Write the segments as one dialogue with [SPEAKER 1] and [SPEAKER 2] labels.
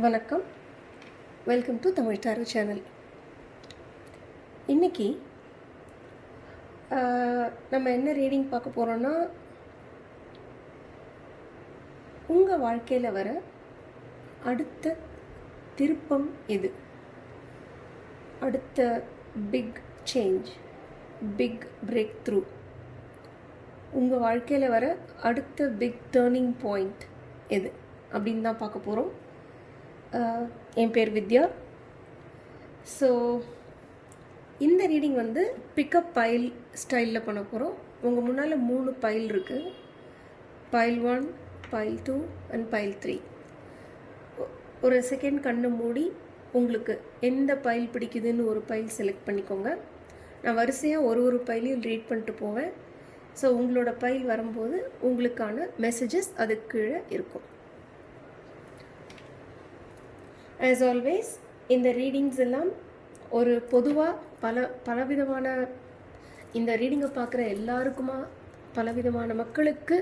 [SPEAKER 1] வணக்கம், welcome to Tamil tarot channel. இன்றைக்கி நம்ம என்ன ரீடிங் பார்க்க போகிறோன்னா, உங்கள் வாழ்க்கையில் வர அடுத்த திருப்பம் எது, அடுத்த big change, big breakthrough, உங்கள் வாழ்க்கையில் வர அடுத்த பிக் டேர்னிங் பாயிண்ட் எது அப்படின்னு தான் பார்க்க போகிறோம். என் பேர் வித்யா. ஸோ இந்த ரீடிங் வந்து பிக்கப் பைல் ஸ்டைலில் பண்ண போகிறோம். உங்கள் முன்னால் 3 பைல் இருக்குது. File 1, file 2 and file 3. ஒரு செகண்ட் கண்ணு மூடி உங்களுக்கு எந்த பைல் பிடிக்குதுன்னு ஒரு பைல் செலக்ட் பண்ணிக்கோங்க. நான் வரிசையாக ஒரு பைலையும் ரீட் பண்ணிட்டு போவேன். ஸோ உங்களோட பைல் வரும்போது உங்களுக்கான மெசேஜஸ் அதுக்கு கீழே இருக்கும். ஆஸ் ஆல்வேஸ் இந்த ரீடிங்ஸ் எல்லாம் ஒரு பொதுவாக பலவிதமான இந்த ரீடிங்கை பார்க்குற எல்லாருக்குமா பலவிதமான மக்களுக்கு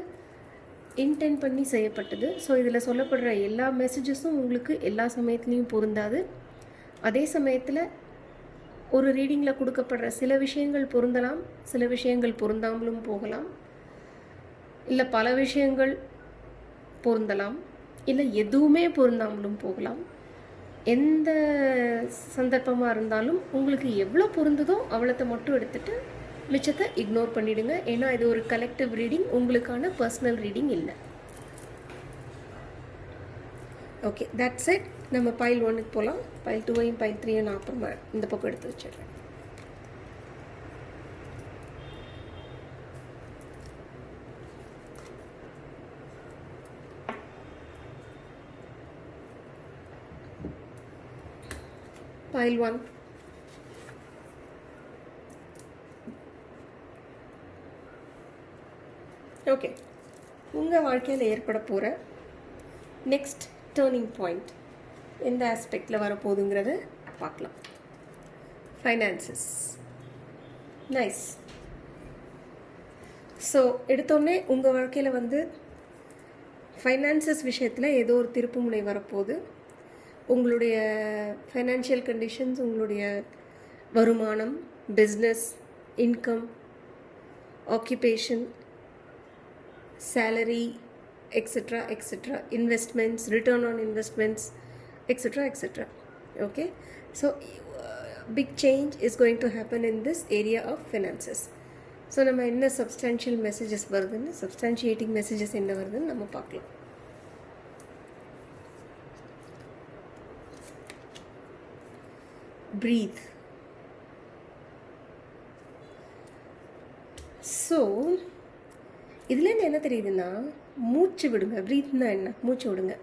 [SPEAKER 1] இன்டென்ட் பண்ணி செய்யப்பட்டது. ஸோ இதில் சொல்லப்படுற எல்லா மெசேஜஸும் உங்களுக்கு எல்லா சமயத்துலேயும் பொருந்தாது. அதே சமயத்தில் ஒரு ரீடிங்கில் கொடுக்கப்படுற சில விஷயங்கள் பொருந்தலாம், சில விஷயங்கள் பொருந்தாமலும் போகலாம், இல்லை பல விஷயங்கள் பொருந்தலாம், இல்லை எதுவுமே பொருந்தாமலும் போகலாம். எந்த சந்தர்ப்பமாக இருந்தாலும் உங்களுக்கு எவ்வளோ பொருந்ததோ அவ்வளோத்தை மட்டும் எடுத்துகிட்டு மிச்சத்தை இக்னோர் பண்ணிவிடுங்க. ஏன்னா இது ஒரு கலெக்டிவ் ரீடிங், உங்களுக்கான பர்சனல் ரீடிங் இல்லை. Okay, that's it. நம்ம பைல் 1க்கு போகலாம். பைல் 2ஐயும் பைல் 3ஐயும் நான் அப்புறமா இந்த பக்கம் எடுத்து வச்சிடுறேன். Pile 1. ஓகே, உங்கள் வாழ்க்கையில் ஏற்பட போகிற நெக்ஸ்ட் டேர்னிங் பாயிண்ட் எந்த ஆஸ்பெக்டில் வரப்போகுதுங்கிறத பார்க்கலாம். ஃபைனான்சஸ். நைஸ். ஸோ எடுத்தோடனே உங்கள் வாழ்க்கையில் வந்து ஃபைனான்சஸ் விஷயத்தில் ஏதோ ஒரு திருப்பு முனை வரப்போகுது. உங்களுடைய ஃபைனான்ஷியல் கண்டிஷன்ஸ், உங்களுடைய வருமானம், business, income, occupation, salary, et cetera et cetera, investments, return on investments, et cetera et cetera. Okay, so big change is going to happen in this area of finances. ஸோ நம்ம என்ன சப்ஸ்டான்ஷியல் மெசேஜஸ் வருதுன்னு, சப்ஸ்டான்ஷியேட்டிங் மெசேஜஸ் என்ன வருதுன்னு நம்ம பார்க்கலாம். Breathe. ஸோ இதுலேருந்து என்ன தெரியுதுன்னா, மூச்சு விடுங்க. ப்ரீத்னா என்ன? மூச்சு விடுங்க.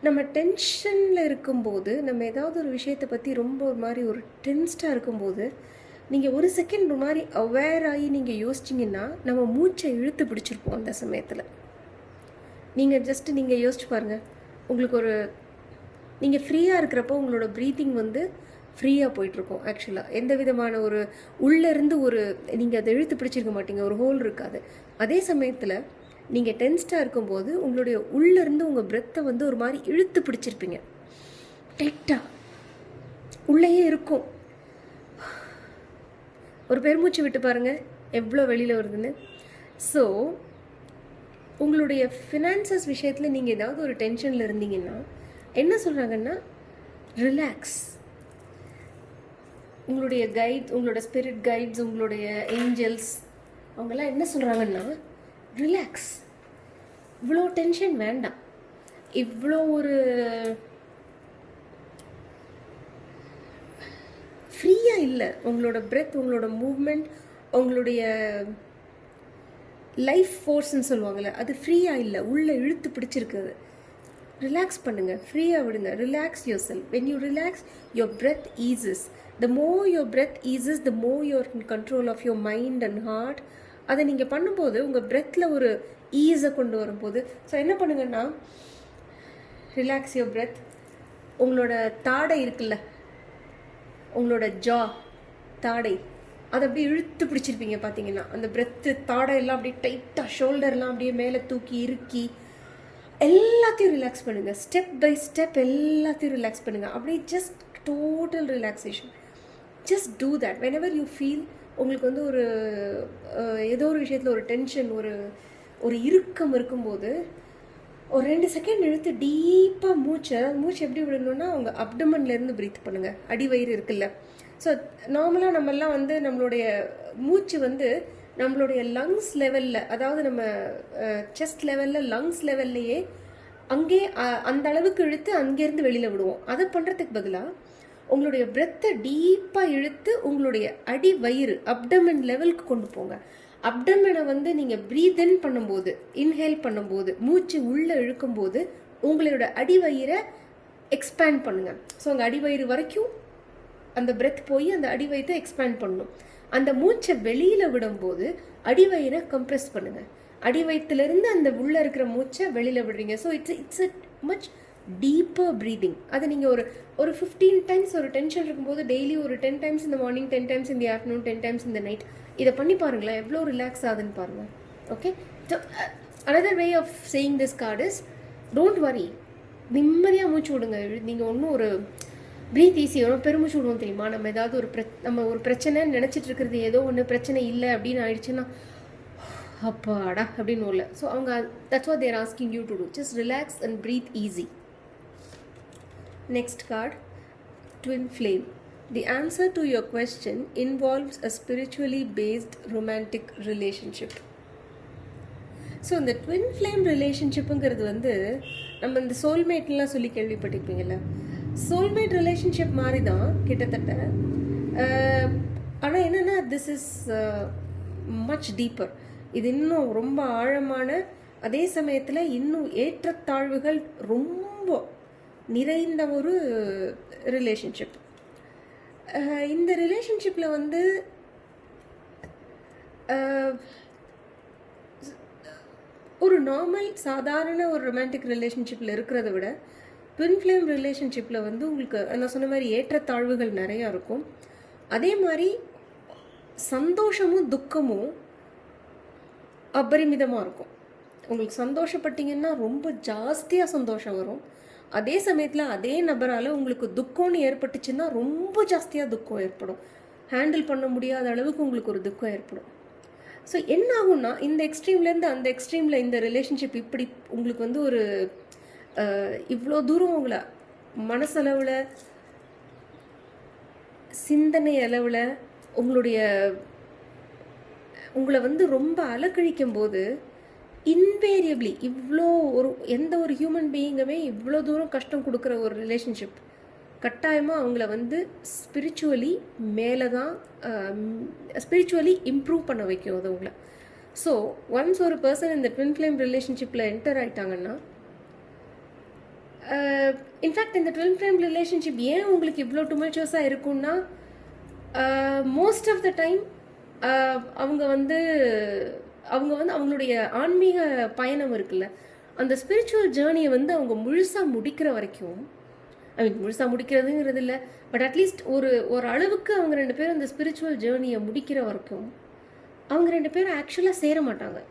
[SPEAKER 1] நம்ம டென்ஷனில் இருக்கும்போது, நம்ம ஏதாவது ஒரு விஷயத்தை பற்றி ரொம்ப ஒரு மாதிரி ஒரு டென்ஸ்டாக இருக்கும்போது, நீங்கள் ஒரு செகண்ட் ஒரு மாதிரி அவேர் ஆகி நீங்கள் யோசிச்சிங்கன்னா நம்ம மூச்சை இழுத்து பிடிச்சிருப்போம். அந்த சமயத்தில் நீங்கள் யோசிச்சு பாருங்கள். உங்களுக்கு ஒரு நீங்கள் ஃப்ரீயாக இருக்கிறப்போ உங்களோட ப்ரீத்திங் வந்து ஃப்ரீயாக போயிட்டுருக்கோம். ஆக்சுவலாக எந்த விதமான ஒரு உள்ளேருந்து ஒரு நீங்கள் அதை இழுத்து பிடிச்சிருக்க மாட்டீங்க, ஒரு ஹோல் இருக்காது. அதே சமயத்தில் நீங்கள் டென்ஸ்டாக இருக்கும்போது உங்களுடைய உள்ளேருந்து உங்கள் பிரெத்தை வந்து ஒரு மாதிரி இழுத்து பிடிச்சிருப்பீங்க. டைட்டாக உள்ளேயே இருக்கும். ஒரு பெருமூச்சு விட்டு பாருங்கள் எவ்வளோ வெளியில் வருதுன்னு. ஸோ உங்களுடைய ஃபினான்சஸ் விஷயத்தில் நீங்கள் ஏதாவது ஒரு டென்ஷனில் இருந்தீங்கன்னா என்ன சொல்கிறாங்கன்னா, ரிலாக்ஸ். உங்களுடைய கைட், உங்களோட ஸ்பிரிட் கைட்ஸ், உங்களுடைய ஏஞ்சல்ஸ், அவங்கெல்லாம் என்ன சொல்கிறாங்கன்னா, ரிலாக்ஸ். இவ்வளோ டென்ஷன் வேண்டாம், இவ்வளோ ஒரு ஃப்ரீயாக இல்லை. உங்களோட பிரெத், உங்களோட மூவ்மெண்ட், உங்களுடைய லைஃப் ஃபோர்ஸ்ன்னு சொல்லுவாங்கள்ல, அது ஃப்ரீயாக இல்லை, உள்ளே இழுத்து பிடிச்சிருக்குது. ரிலாக்ஸ் பண்ணுங்கள், ஃப்ரீயாக விடுங்க. Relax your self. When you relax, your breadth eases. The more your breath eases, the more you're in control of your mind and heart. அதை நீங்கள் பண்ணும்போது உங்கள் பிரெத்தில் ஒரு ஈஸை கொண்டு வரும்போது, ஸோ என்ன பண்ணுங்கன்னா, ரிலாக்ஸ் யுவர் பிரெத். உங்களோட தாடை இருக்குல்ல, உங்களோட ஜா தாடை, அதை அப்படியே இழுத்து பிடிச்சிருப்பீங்க பார்த்தீங்கன்னா, அந்த பிரெத்து தாடை எல்லாம் அப்படியே டைட்டாக, ஷோல்டர்லாம் அப்படியே மேலே தூக்கி இறுக்கி எல்லாத்தையும் ரிலாக்ஸ் பண்ணுங்கள். ஸ்டெப் பை ஸ்டெப் எல்லாத்தையும் ரிலாக்ஸ் பண்ணுங்கள். அப்படியே just total relaxation. Just do that whenever you feel உங்களுக்கு வந்து ஒரு ஏதோ ஒரு விஷயத்தில் ஒரு டென்ஷன், ஒரு இறுக்கம் இருக்கும்போது ஒரு 2 செகண்ட் இழுத்து டீப்பாக மூச்சு எப்படி விடணும்னா அவங்க அப்டமன்லேருந்து ப்ரீத் பண்ணுங்கள். அடிவயிறு இருக்குல்ல. ஸோ நார்மலாக நம்மெல்லாம் வந்து நம்மளுடைய மூச்சு வந்து நம்மளுடைய லங்ஸ் லெவலில், அதாவது நம்ம செஸ்ட் லெவலில் லங்ஸ் லெவல்லையே அங்கே அந்த அளவுக்கு இழுத்து அங்கேருந்து வெளியில் விடுவோம். அதை பண்ணுறதுக்கு பதிலாக உங்களுடைய பிரெத்தை டீப்பாக இழுத்து உங்களுடைய அடி வயிறு அப்டமன் லெவலுக்கு கொண்டு போங்க. அப்டமனை வந்து நீங்கள் ப்ரீத் இன் பண்ணும்போது, இன்ஹேல் பண்ணும்போது, மூச்சு உள்ளே இழுக்கும்போது உங்களோட அடிவயிறை எக்ஸ்பேண்ட் பண்ணுங்கள். ஸோ உங்கள் அடிவயிறு வரைக்கும் அந்த பிரெத் போய் அந்த அடிவயிறை எக்ஸ்பேண்ட் பண்ணணும். அந்த மூச்சை வெளியில் விடும்போது அடிவயிறை கம்ப்ரெஸ் பண்ணுங்கள். அடிவயிற்றுலேருந்து அந்த உள்ளே இருக்கிற மூச்சை வெளியில் விடுறீங்க. So it's a much deeper breathing. அதை நீங்கள் ஒரு 15 டைம்ஸ் ஒரு டென்ஷன் இருக்கும்போது டெய்லி ஒரு 10 டைம்ஸ் இந்த மார்னிங், 10 டைம்ஸ் இந்த ஆஃப்டர்நூன், 10 டைம்ஸ் இந்த நைட் இதை பண்ணி பாருங்களேன், எவ்வளோ ரிலாக்ஸ் ஆகுதுன்னு பாருங்கள். Okay, so another way of saying this card is don't worry. நிம்மதியாக மூச்சு விடுங்க. நீங்கள் ஒன்றும் ஒரு ப்ரீத் ஈஸி வரும், பெருமூச்சு விடுவோம் தெரியுமா? நம்ம ஏதாவது நம்ம ஒரு பிரச்சனைன்னு நினச்சிட்டு இருக்கிறது ஏதோ ஒன்று பிரச்சனை இல்லை அப்படின்னு ஆயிடுச்சுன்னா அப்பாடா அப்படின்னு இல்லை. ஸோ அவங்க that's what they're asking you to do. Just relax and breathe easy. Next card, Twin Flame. The answer to your question involves a spiritually based romantic relationship. So இந்த ட்வின் ஃப்ளேம் ரிலேஷன்ஷிப்புங்கிறது வந்து நம்ம இந்த சோல்மேட்லாம் சொல்லி கேள்விப்பட்டிருப்பீங்கள்ல. Soulmate relationship மாதிரி தான் கிட்டத்தட்ட. ஆனால் என்னென்னா திஸ் இஸ் மச் டீப்பர். இது இன்னும் ரொம்ப ஆழமான, அதே சமயத்தில் இன்னும் ஏற்றத்தாழ்வுகள் ரொம்ப நிறைந்த ஒரு ரிலேஷன்ஷிப். இந்த ரிலேஷன்ஷிப்பில் வந்து ஒரு நார்மல் சாதாரண ஒரு ரொமான்டிக் ரிலேஷன்ஷிப்பில் இருக்கிறத விட ட்வின் ஃப்ளேம் ரிலேஷன்ஷிப்பில் வந்து உங்களுக்கு நான் சொன்ன மாதிரி ஏற்றத்தாழ்வுகள் நிறையா இருக்கும். அதே மாதிரி சந்தோஷமும் துக்கமும் அபரிமிதமாக இருக்கும். உங்களுக்கு சந்தோஷப்பட்டீங்கன்னா ரொம்ப ஜாஸ்தியாக சந்தோஷம் வரும். அதே சமயத்தில் அதே நபரால் உங்களுக்கு துக்கம்னு ஏற்பட்டுச்சுன்னா ரொம்ப ஜாஸ்தியாக துக்கம் ஏற்படும். ஹேண்டில் பண்ண முடியாத அளவுக்கு உங்களுக்கு ஒரு துக்கம் ஏற்படும். ஸோ என்ன ஆகும்னா இந்த எக்ஸ்ட்ரீம்லேருந்து அந்த எக்ஸ்ட்ரீமில் இந்த ரிலேஷன்ஷிப் இப்படி உங்களுக்கு வந்து ஒரு இவ்வளோ தூரம் உங்களை மனசளவில், சிந்தனை அளவில் உங்களை வந்து ரொம்ப அலக்கழிக்கும் போது இன்வேரியபிளி இவ்வளோ எந்த ஒரு ஹியூமன் பீயிங்குமே இவ்வளோ தூரம் கஷ்டம் கொடுக்குற ஒரு ரிலேஷன்ஷிப் கட்டாயமாக அவங்கள வந்து ஸ்பிரிச்சுவலி மேலே தான் ஸ்பிரிச்சுவலி இம்ப்ரூவ் பண்ண வைக்கும் அது உங்களை. ஸோ ஒன்ஸ் ஒரு பர்சன் இந்த ட்வின் ஃப்ளேம் ரிலேஷன்ஷிப்பில் என்டர் ஆகிட்டாங்கன்னா, இன்ஃபேக்ட் இந்த ட்வின் ஃப்ளேம் ரிலேஷன்ஷிப் ஏன் உங்களுக்கு இவ்வளோ டுமல்ச்சுவஸாக இருக்குன்னா, மோஸ்ட் ஆஃப் த டைம் அவங்க வந்து அவங்களுடைய ஆன்மீக பயணம் இருக்குல்ல, அந்த ஸ்பிரிச்சுவல் ஜேர்னியை வந்து அவங்க முழுசாக முடிக்கிற வரைக்கும், முழுசாக முடிக்கிறதுங்கிறது இல்லை, பட் அட்லீஸ்ட் ஒரு அளவுக்கு அவங்க 2 பேரும் அந்த ஸ்பிரிச்சுவல் ஜேர்னியை முடிக்கிற வரைக்கும் அவங்க 2 பேரும் ஆக்சுவலாக சேர மாட்டாங்க.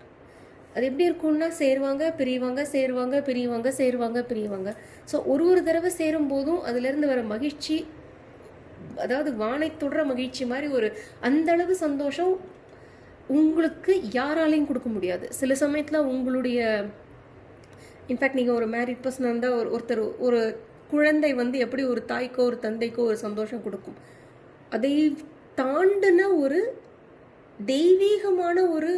[SPEAKER 1] அது எப்படி இருக்கும்னா சேருவாங்க பிரிவாங்க, சேருவாங்க பிரிவாங்க, சேருவாங்க பிரிவாங்க. ஸோ ஒரு தடவை சேரும் போதும் அதுலேருந்து வர மகிழ்ச்சி, அதாவது வானை தொடர மகிழ்ச்சி மாதிரி அந்த அளவு சந்தோஷம் உங்களுக்கு யாராலையும் கொடுக்க முடியாது. சில சமயத்தில் உங்களுடைய இன்ஃபேக்ட் நீங்கள் ஒரு மேரிட் பர்சனாக இருந்தால் ஒருத்தர் ஒரு குழந்தை வந்து எப்படி ஒரு தாய்க்கோ ஒரு தந்தைக்கோ ஒரு சந்தோஷம் கொடுக்கும், அதை தாண்டின ஒரு தெய்வீகமான ஒரு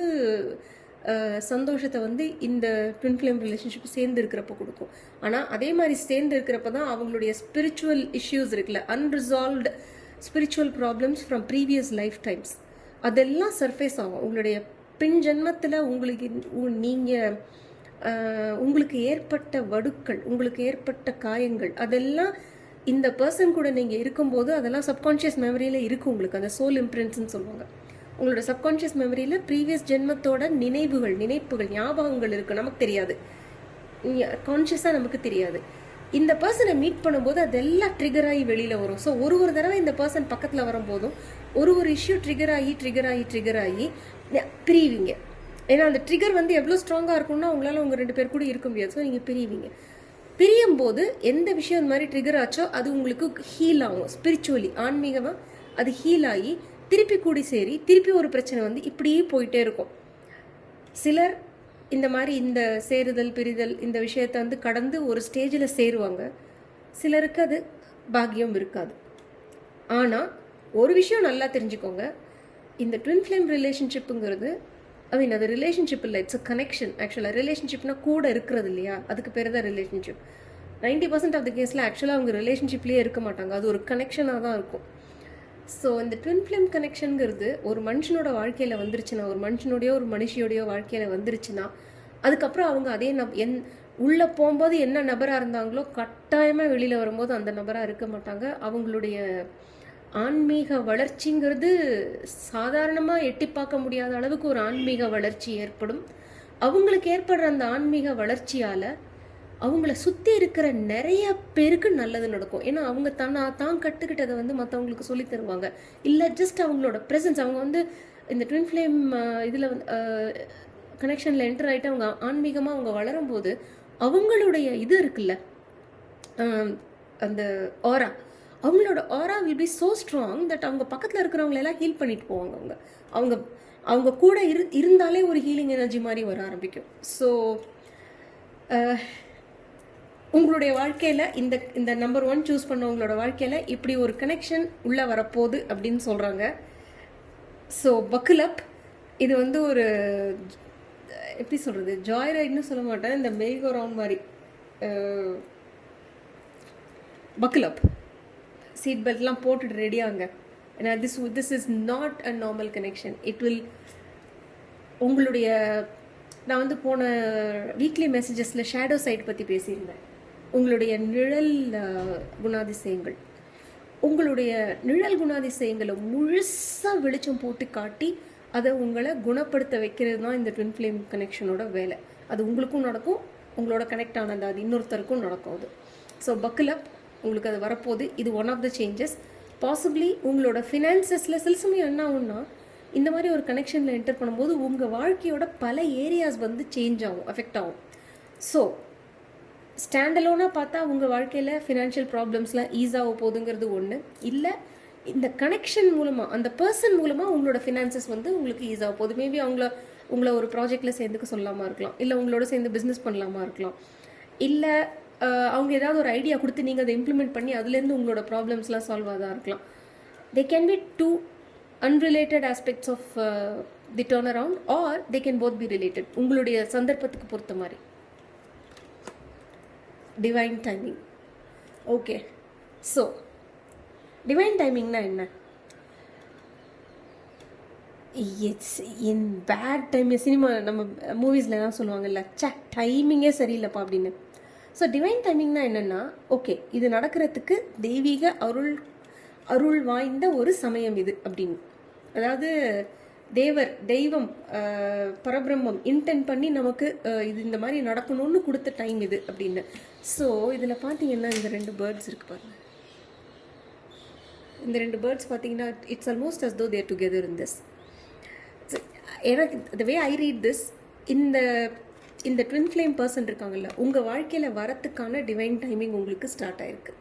[SPEAKER 1] சந்தோஷத்தை வந்து இந்த ட்வின் ஃப்ளேம் ரிலேஷன்ஷிப் சேர்ந்து இருக்கிறப்ப கொடுக்கும். ஆனால் அதே மாதிரி சேர்ந்து இருக்கிறப்ப தான் அவங்களுடைய ஸ்பிரிச்சுவல் இஷ்யூஸ் இருக்குல்ல, unresolved spiritual problems from previous life times, அதெல்லாம் சர்ஃபேஸ் ஆகும். உங்களுடைய பின் ஜென்மத்தில் உங்களுக்கு ஏற்பட்ட வடுக்கள், உங்களுக்கு ஏற்பட்ட காயங்கள், அதெல்லாம் இந்த பர்சன் கூட நீங்கள் இருக்கும்போது அதெல்லாம் சப்கான்ஷியஸ் மெமரியில் இருக்குது. உங்களுக்கு அந்த சோல் இம்ப்ரிண்ட்ஸ்ன்னு சொல்லுவாங்க. உங்களோட சப்கான்ஷியஸ் மெமரியில் ப்ரீவியஸ் ஜென்மத்தோட நினைப்புகள், ஞாபகங்கள் இருக்குது. நமக்கு தெரியாது, கான்ஷியஸாக நமக்கு தெரியாது. இந்த பர்சனை மீட் பண்ணும்போது அதெல்லாம் ட்ரிகர் ஆகி வெளியில் வரும். ஸோ ஒரு தடவை இந்த பர்சன் பக்கத்தில் வரும்போதும் ஒரு இஷ்யூ ட்ரிகர் ஆகி பிரிவீங்க. ஏன்னா அந்த ட்ரிகர் வந்து எவ்வளோ ஸ்ட்ராங்காக இருக்கும்னா உங்களால் உங்கள் 2 பேர் கூட இருக்க முடியாது. ஸோ நீங்கள் பிரிவீங்க. பிரியும் போது எந்த விஷயம் இந்த மாதிரி ட்ரிகர் ஆச்சோ அது உங்களுக்கு ஹீல் ஆகும். ஸ்பிரிச்சுவலி ஆன்மீகமாக அது ஹீல் ஆகி திருப்பி கூடி சேரி திருப்பி ஒரு பிரச்சனை வந்து இப்படியே போயிட்டே இருக்கும். சிலர் இந்த மாதிரி இந்த சேருதல் பிரிதல் இந்த விஷயத்தை வந்து கடந்து ஒரு ஸ்டேஜில் சேருவாங்க. சிலருக்கு அது பாக்கியம் இருக்காது. ஆனால் ஒரு விஷயம் நல்லா தெரிஞ்சுக்கோங்க, இந்த ட்வின் ஃப்ளேம் ரிலேஷன்ஷிப்புங்கிறது அது ரிலேஷன்ஷிப் இல்லை, இட்ஸ் அ கனெக்ஷன். ஆக்சுவலாக ரிலேஷன்ஷிப்னா கூட இருக்கிறது இல்லையா, அதுக்கு பேர் தான் ரிலேஷன்ஷிப். 90% ஆஃப் த கேஸில் ஆக்சுவலாக அவங்க ரிலேஷன்ஷிப்லேயே இருக்க மாட்டாங்க, அது ஒரு கனெக்ஷனாக தான் இருக்கும். ஸோ இந்த ட்வின் ஃப்ளேம் கனெக்ஷனுங்கிறது ஒரு மனுஷனோட வாழ்க்கையில் வந்துருச்சுன்னா, ஒரு மனுஷனுடையோ ஒரு மனுஷியோடையோ வாழ்க்கையில் வந்துருச்சுன்னா, அதுக்கப்புறம் அவங்க அதே உள்ளே போகும்போது என்ன நபராக இருந்தாங்களோ கட்டாயமாக வெளியில் வரும்போது அந்த நபராக இருக்க மாட்டாங்க. அவங்களுடைய ஆன்மீக வளர்ச்சிங்கிறது சாதாரணமாக எட்டி பார்க்க முடியாத அளவுக்கு ஒரு ஆன்மீக வளர்ச்சி ஏற்படும். அவங்களுக்கு ஏற்படுற அந்த ஆன்மீக வளர்ச்சியால் அவங்கள சுற்றி இருக்கிற நிறைய பேருக்கு நல்லது நடக்கும். ஏன்னா அவங்க தான் கற்றுக்கிட்டதை வந்து மற்றவங்களுக்கு சொல்லி தருவாங்க. இல்லை ஜஸ்ட் அவங்களோட ப்ரெசன்ஸ், அவங்க வந்து இந்த ட்வின் ஃப்ளேம் இதில் வந்து கனெக்ஷனில் என்டர் ஆகிட்டு அவங்க ஆன்மீகமாக அவங்க வளரும்போது அவங்களுடைய இது இருக்குல்ல, அந்த ஆரா, அவங்களோட ஆரா will be so strong that அவங்க பக்கத்தில் இருக்கிறவங்களெல்லாம் ஹீல் பண்ணிட்டு போவாங்க. அவங்க அவங்க கூட இருந்தாலே ஒரு ஹீலிங் எனர்ஜி மாதிரி வர ஆரம்பிக்கும். ஸோ உங்களுடைய வாழ்க்கையில் இந்த நம்பர் 1 சூஸ் பண்ணவங்களோட வாழ்க்கையில் இப்படி ஒரு கனெக்ஷன் உள்ளே வரப்போகுது அப்படின்னு சொல்கிறாங்க. ஸோ பக்கிள் அப். இது வந்து ஒரு எப்படி சொல்கிறது, ஜாய் ரைட்னு சொல்ல மாட்டேன், இந்த மேகோ ரவுண்ட் மாதிரி. பக்கிள் அப், சீட் பெல்ட்லாம் போட்டுட்டு ரெடியாங்க. ஏன்னா this is not a normal connection. It will உங்களுடைய நான் வந்து போன வீக்லி மெசேஜஸில் ஷேடோ சைட் பற்றி பேசியிருந்தேன். உங்களுடைய நிழல் குணாதிசயங்கள், உங்களுடைய நிழல் குணாதிசயங்களை முழுசாக வெளிச்சம் போட்டு காட்டி அதை உங்களை குணப்படுத்த வைக்கிறது தான் இந்த ட்வின் ஃப்ளேம் கனெக்ஷனோட வேலை. அது உங்களுக்கும் நடக்கும், உங்களோட கனெக்ட் ஆனது அது இன்னொருத்தருக்கும் நடக்கும். அது ஸோ பக்கிள் அப், உங்களுக்கு அது வரப்போகுது. இது one of the changes. Possibly உங்களோட ஃபினான்சஸில் சில சமயம் என்ன ஆகும்னா, இந்த மாதிரி ஒரு கனெக்ஷனில் என்டர் பண்ணும்போது உங்கள் வாழ்க்கையோட பல ஏரியாஸ் வந்து சேஞ்ச் ஆகும், அஃபெக்ட் ஆகும். ஸோ ஸ்டாண்டலோனாக பார்த்தா உங்கள் வாழ்க்கையில் ஃபினான்ஷியல் ப்ராப்ளம்ஸ்லாம் ஈஸாக போகுதுங்கிறது ஒன்று. இல்லை இந்த கனெக்ஷன் மூலமாக அந்த பர்சன் மூலமாக உங்களோட ஃபினான்சஸ் வந்து உங்களுக்கு ஈஸாக போகுது. மேபி உங்களை ஒரு ப்ராஜெக்டில் சேர்ந்துக்க சொல்லாமல் இருக்கலாம், இல்லை உங்களோட சேர்ந்து பிஸ்னஸ் பண்ணலாமா இருக்கலாம், இல்லை அவங்க ஏதாவது ஒரு ஐடியா கொடுத்து நீங்கள் அதை இம்ப்ளிமெண்ட் பண்ணி அதுலேருந்து உங்களோட ப்ராப்ளம்ஸ்லாம் சால்வ் ஆகாதான் இருக்கலாம். They can be two unrelated aspects of the turnaround, or they can both be related. உங்களுடைய சந்தர்ப்பத்துக்கு பொறுத்த மாதிரி. Divine timing. Okay, so divine டைமிங்னா என்ன? It's in bad time. Cinema நம்ம மூவிஸ்லாம் சொல்லுவாங்கல்ல, டைமிங்கே சரியில்லைப்பா அப்படின்னு. ஸோ டிவைன் டைமிங்னா என்னென்னா, ஓகே இது நடக்கிறதுக்கு தெய்வீக அருள் வாய்ந்த ஒரு சமயம் இது அப்படின்னு. அதாவது தெய்வம் பரபிரம்மம் இன்டென்ட் பண்ணி நமக்கு இது இந்த மாதிரி நடக்கணும்னு கொடுத்த டைம் இது அப்படின்னு. ஸோ இதில் பார்த்தீங்கன்னா இந்த 2 பேர்ட்ஸ் இருக்குது பாருங்க. இந்த 2 பேர்ட்ஸ் பார்த்தீங்கன்னா இட்ஸ் ஆல்மோஸ்ட் அஸ் தோ தேர் டுகெதர் இன் திஸ். எனக்கு த வே ஐ ரீட் திஸ், இந்த ட்வின் ஃப்ளேம் பர்சன் இருக்காங்கல்ல, உங்கள் வாழ்க்கையில் வரத்துக்கான டிவைன் டைமிங் உங்களுக்கு ஸ்டார்ட் ஆகிருக்கு.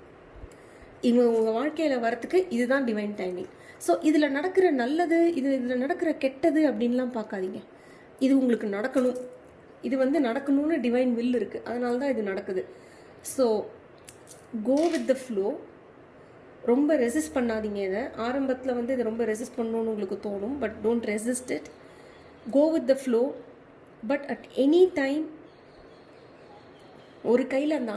[SPEAKER 1] உங்கள் வாழ்க்கையில் வரத்துக்கு இதுதான் டிவைன் டைமிங். ஸோ இதில் நடக்கிற நல்லது, இதில் நடக்கிற கெட்டது அப்படின்லாம் பார்க்காதீங்க. இது உங்களுக்கு நடக்கணும், இது வந்து நடக்கணும்னு டிவைன் வில் இருக்குது, அதனால தான் இது நடக்குது. So go with the flow. ரொம்ப ரெசிஸ்ட் பண்ணாதீங்க. இதை ஆரம்பத்தில் வந்து இதை ரொம்ப ரெசிஸ்ட் பண்ணணும்னு உங்களுக்கு தோணும், but don't resist it. Go with the flow. But at any time ஒரு கையில் அந்த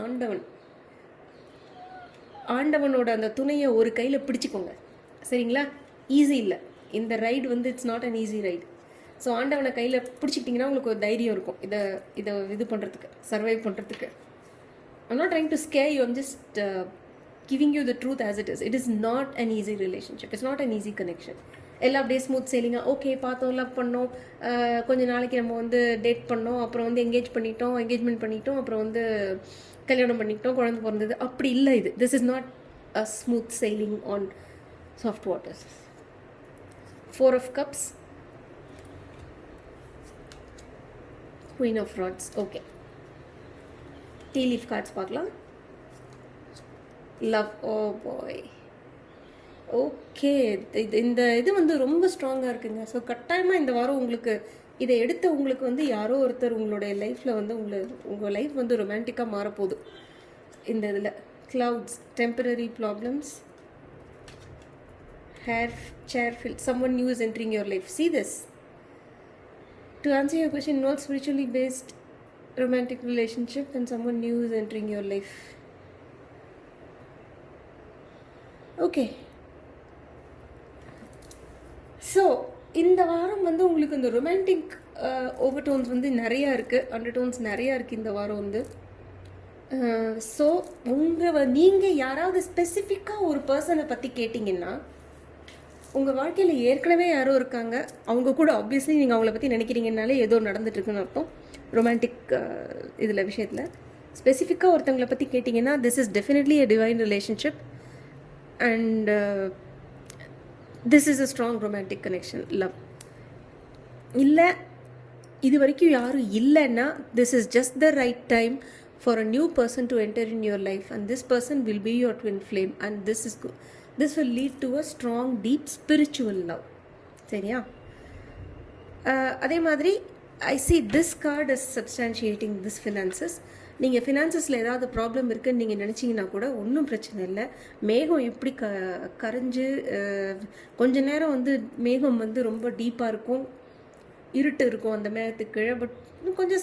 [SPEAKER 1] ஆண்டவனோட அந்த துணையை ஒரு கையில் பிடிச்சிக்கோங்க, சரிங்களா? ஈஸி இல்லை இந்த ரைடு வந்து, it's not an easy ride. So ஆண்டவனை கையில் பிடிச்சிக்கிட்டிங்கன்னா உங்களுக்கு ஒரு தைரியம் இருக்கும் இதை இது பண்ணுறதுக்கு, சர்வைவ் பண்ணுறதுக்கு. I'm not trying to scare you, I'm just giving you the truth as it is. It is not an easy relationship, it's not an easy connection. எல்லாம் அப்படியே ஸ்மூத் சேலிங்காக ஓகே பார்த்தோம், லவ் பண்ணோம், கொஞ்சம் நாளைக்கு நம்ம வந்து டேட் பண்ணோம், அப்புறம் வந்து என்கேஜ்மெண்ட் பண்ணிட்டோம், அப்புறம் வந்து கல்யாணம் பண்ணிக்கிட்டோம், குழந்தை பிறந்தது, அப்படி இல்லை இது. This is not a smooth sailing on soft waters. 4 of Cups, queen of rods. Okay, tea leaf cards பார்க்கலாம். Love, oh boy. ஓகே, இந்த இது வந்து ரொம்ப ஸ்ட்ராங்காக இருக்குங்க. ஸோ கட்டாயமாக இந்த வாரம் உங்களுக்கு இதை எடுத்த உங்களுக்கு வந்து யாரோ ஒருத்தர் உங்களுடைய லைஃப்பில் வந்து உங்கள் லைஃப் வந்து ரொமான்டிக்காக மாறப்போகுது. இந்த இதில் clouds, temporary problems, chair fill, someone new is entering your life. See this. To answer your question, not spiritually based romantic relationship and someone new is entering your life. Okay. So இந்த வாரம் வந்து உங்களுக்கு இந்த romantic ஓவர்டோன்ஸ் வந்து நிறையா இருக்குது, undertones நிறையா இருக்குது இந்த வாரம் வந்து. ஸோ நீங்கள் யாராவது ஸ்பெசிஃபிக்காக ஒரு பர்சனை பற்றி கேட்டிங்கன்னா, உங்கள் வாழ்க்கையில் ஏற்கனவே யாரோ இருக்காங்க, அவங்க கூட ஆப்வியஸ்லி நீங்கள் அவங்கள பற்றி நினைக்கிறீங்கனாலே ஏதோ நடந்துட்டுருக்குன்னு அர்த்தம். ரொமான்டிக் இதில் விஷயத்தில் ஸ்பெசிஃபிக்காக ஒருத்தவங்களை பற்றி கேட்டிங்கன்னா, this is definitely a divine relationship and this is a strong romantic connection, love. இல்லை இது வரைக்கும் யாரும் இல்லைன்னா, this is just the right time for a new person to enter in your life and this person will be your twin flame and this will lead to a strong deep spiritual love. சரியா? அதே மாதிரி I see this card as substantiating this finances. நீங்கள் ஃபினான்சஸில் ஏதாவது problem இருக்குதுன்னு நீங்கள் நினச்சிங்கன்னா கூட ஒன்றும் பிரச்சனை இல்லை. மேகம் எப்படி கரைஞ்சு கொஞ்ச நேரம் வந்து மேகம் வந்து ரொம்ப டீப்பாக இருக்கும், இருட்டு இருக்கும் அந்த மேகத்துக்கு கீழே. பட் கொஞ்சம்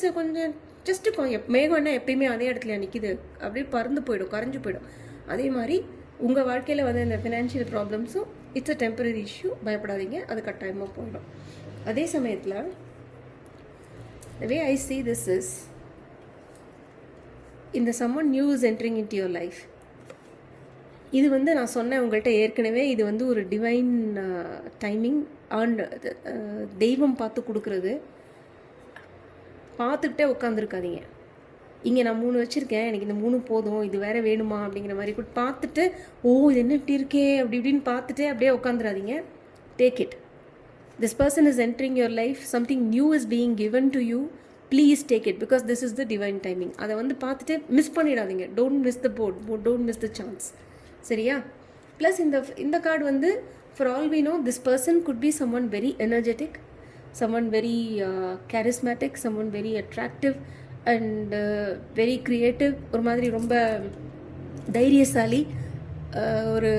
[SPEAKER 1] ஜஸ்ட்டு மேகம் என்ன எப்பயுமே அதே இடத்துல நிற்கிது, அப்படியே பறந்து போயிடும், கரைஞ்சு போயிடும். அதே மாதிரி உங்கள் வாழ்க்கையில் வந்து இந்த ஃபினான்ஷியல் ப்ராப்ளம்ஸும் இட்ஸ் அ டெம்பரரி இஷ்யூ, பயப்படாதீங்க, அது கட்டாயமாக போயிடும். அதே சமயத்தில் the way I see this is, இந்த someone new is entering into your life. இது வந்து நான் சொன்னேன் உங்கள்கிட்ட ஏற்கனவே, இது வந்து ஒரு டிவைன் டைமிங் அண்ட் தெய்வம் பார்த்து கொடுக்குறது. பார்த்துக்கிட்டே உட்காந்துருக்காதீங்க. இங்கே நான் 3 வச்சுருக்கேன், எனக்கு இந்த 3 போதும், இது வேறு வேணுமா அப்படிங்கிற மாதிரி கூட பார்த்துட்டு, ஓ இது என்ன இப்படி இருக்கே அப்படி இப்படின்னு பார்த்துட்டு அப்படியே உட்காந்துடாதீங்க. Take it. This person is entering your life, something new is being given to you, please take it because this is the divine timing. அதை வந்து பார்த்துட்டு மிஸ் பண்ணிடாதீங்க. don't miss the boat, don't miss the chance. சரியா? Plus இந்த card வந்து for all we know this person could be someone very energetic, someone very charismatic, someone very attractive and very creative, ஒரு மாதிரி ரொம்ப தைரியசாலி, ஒரு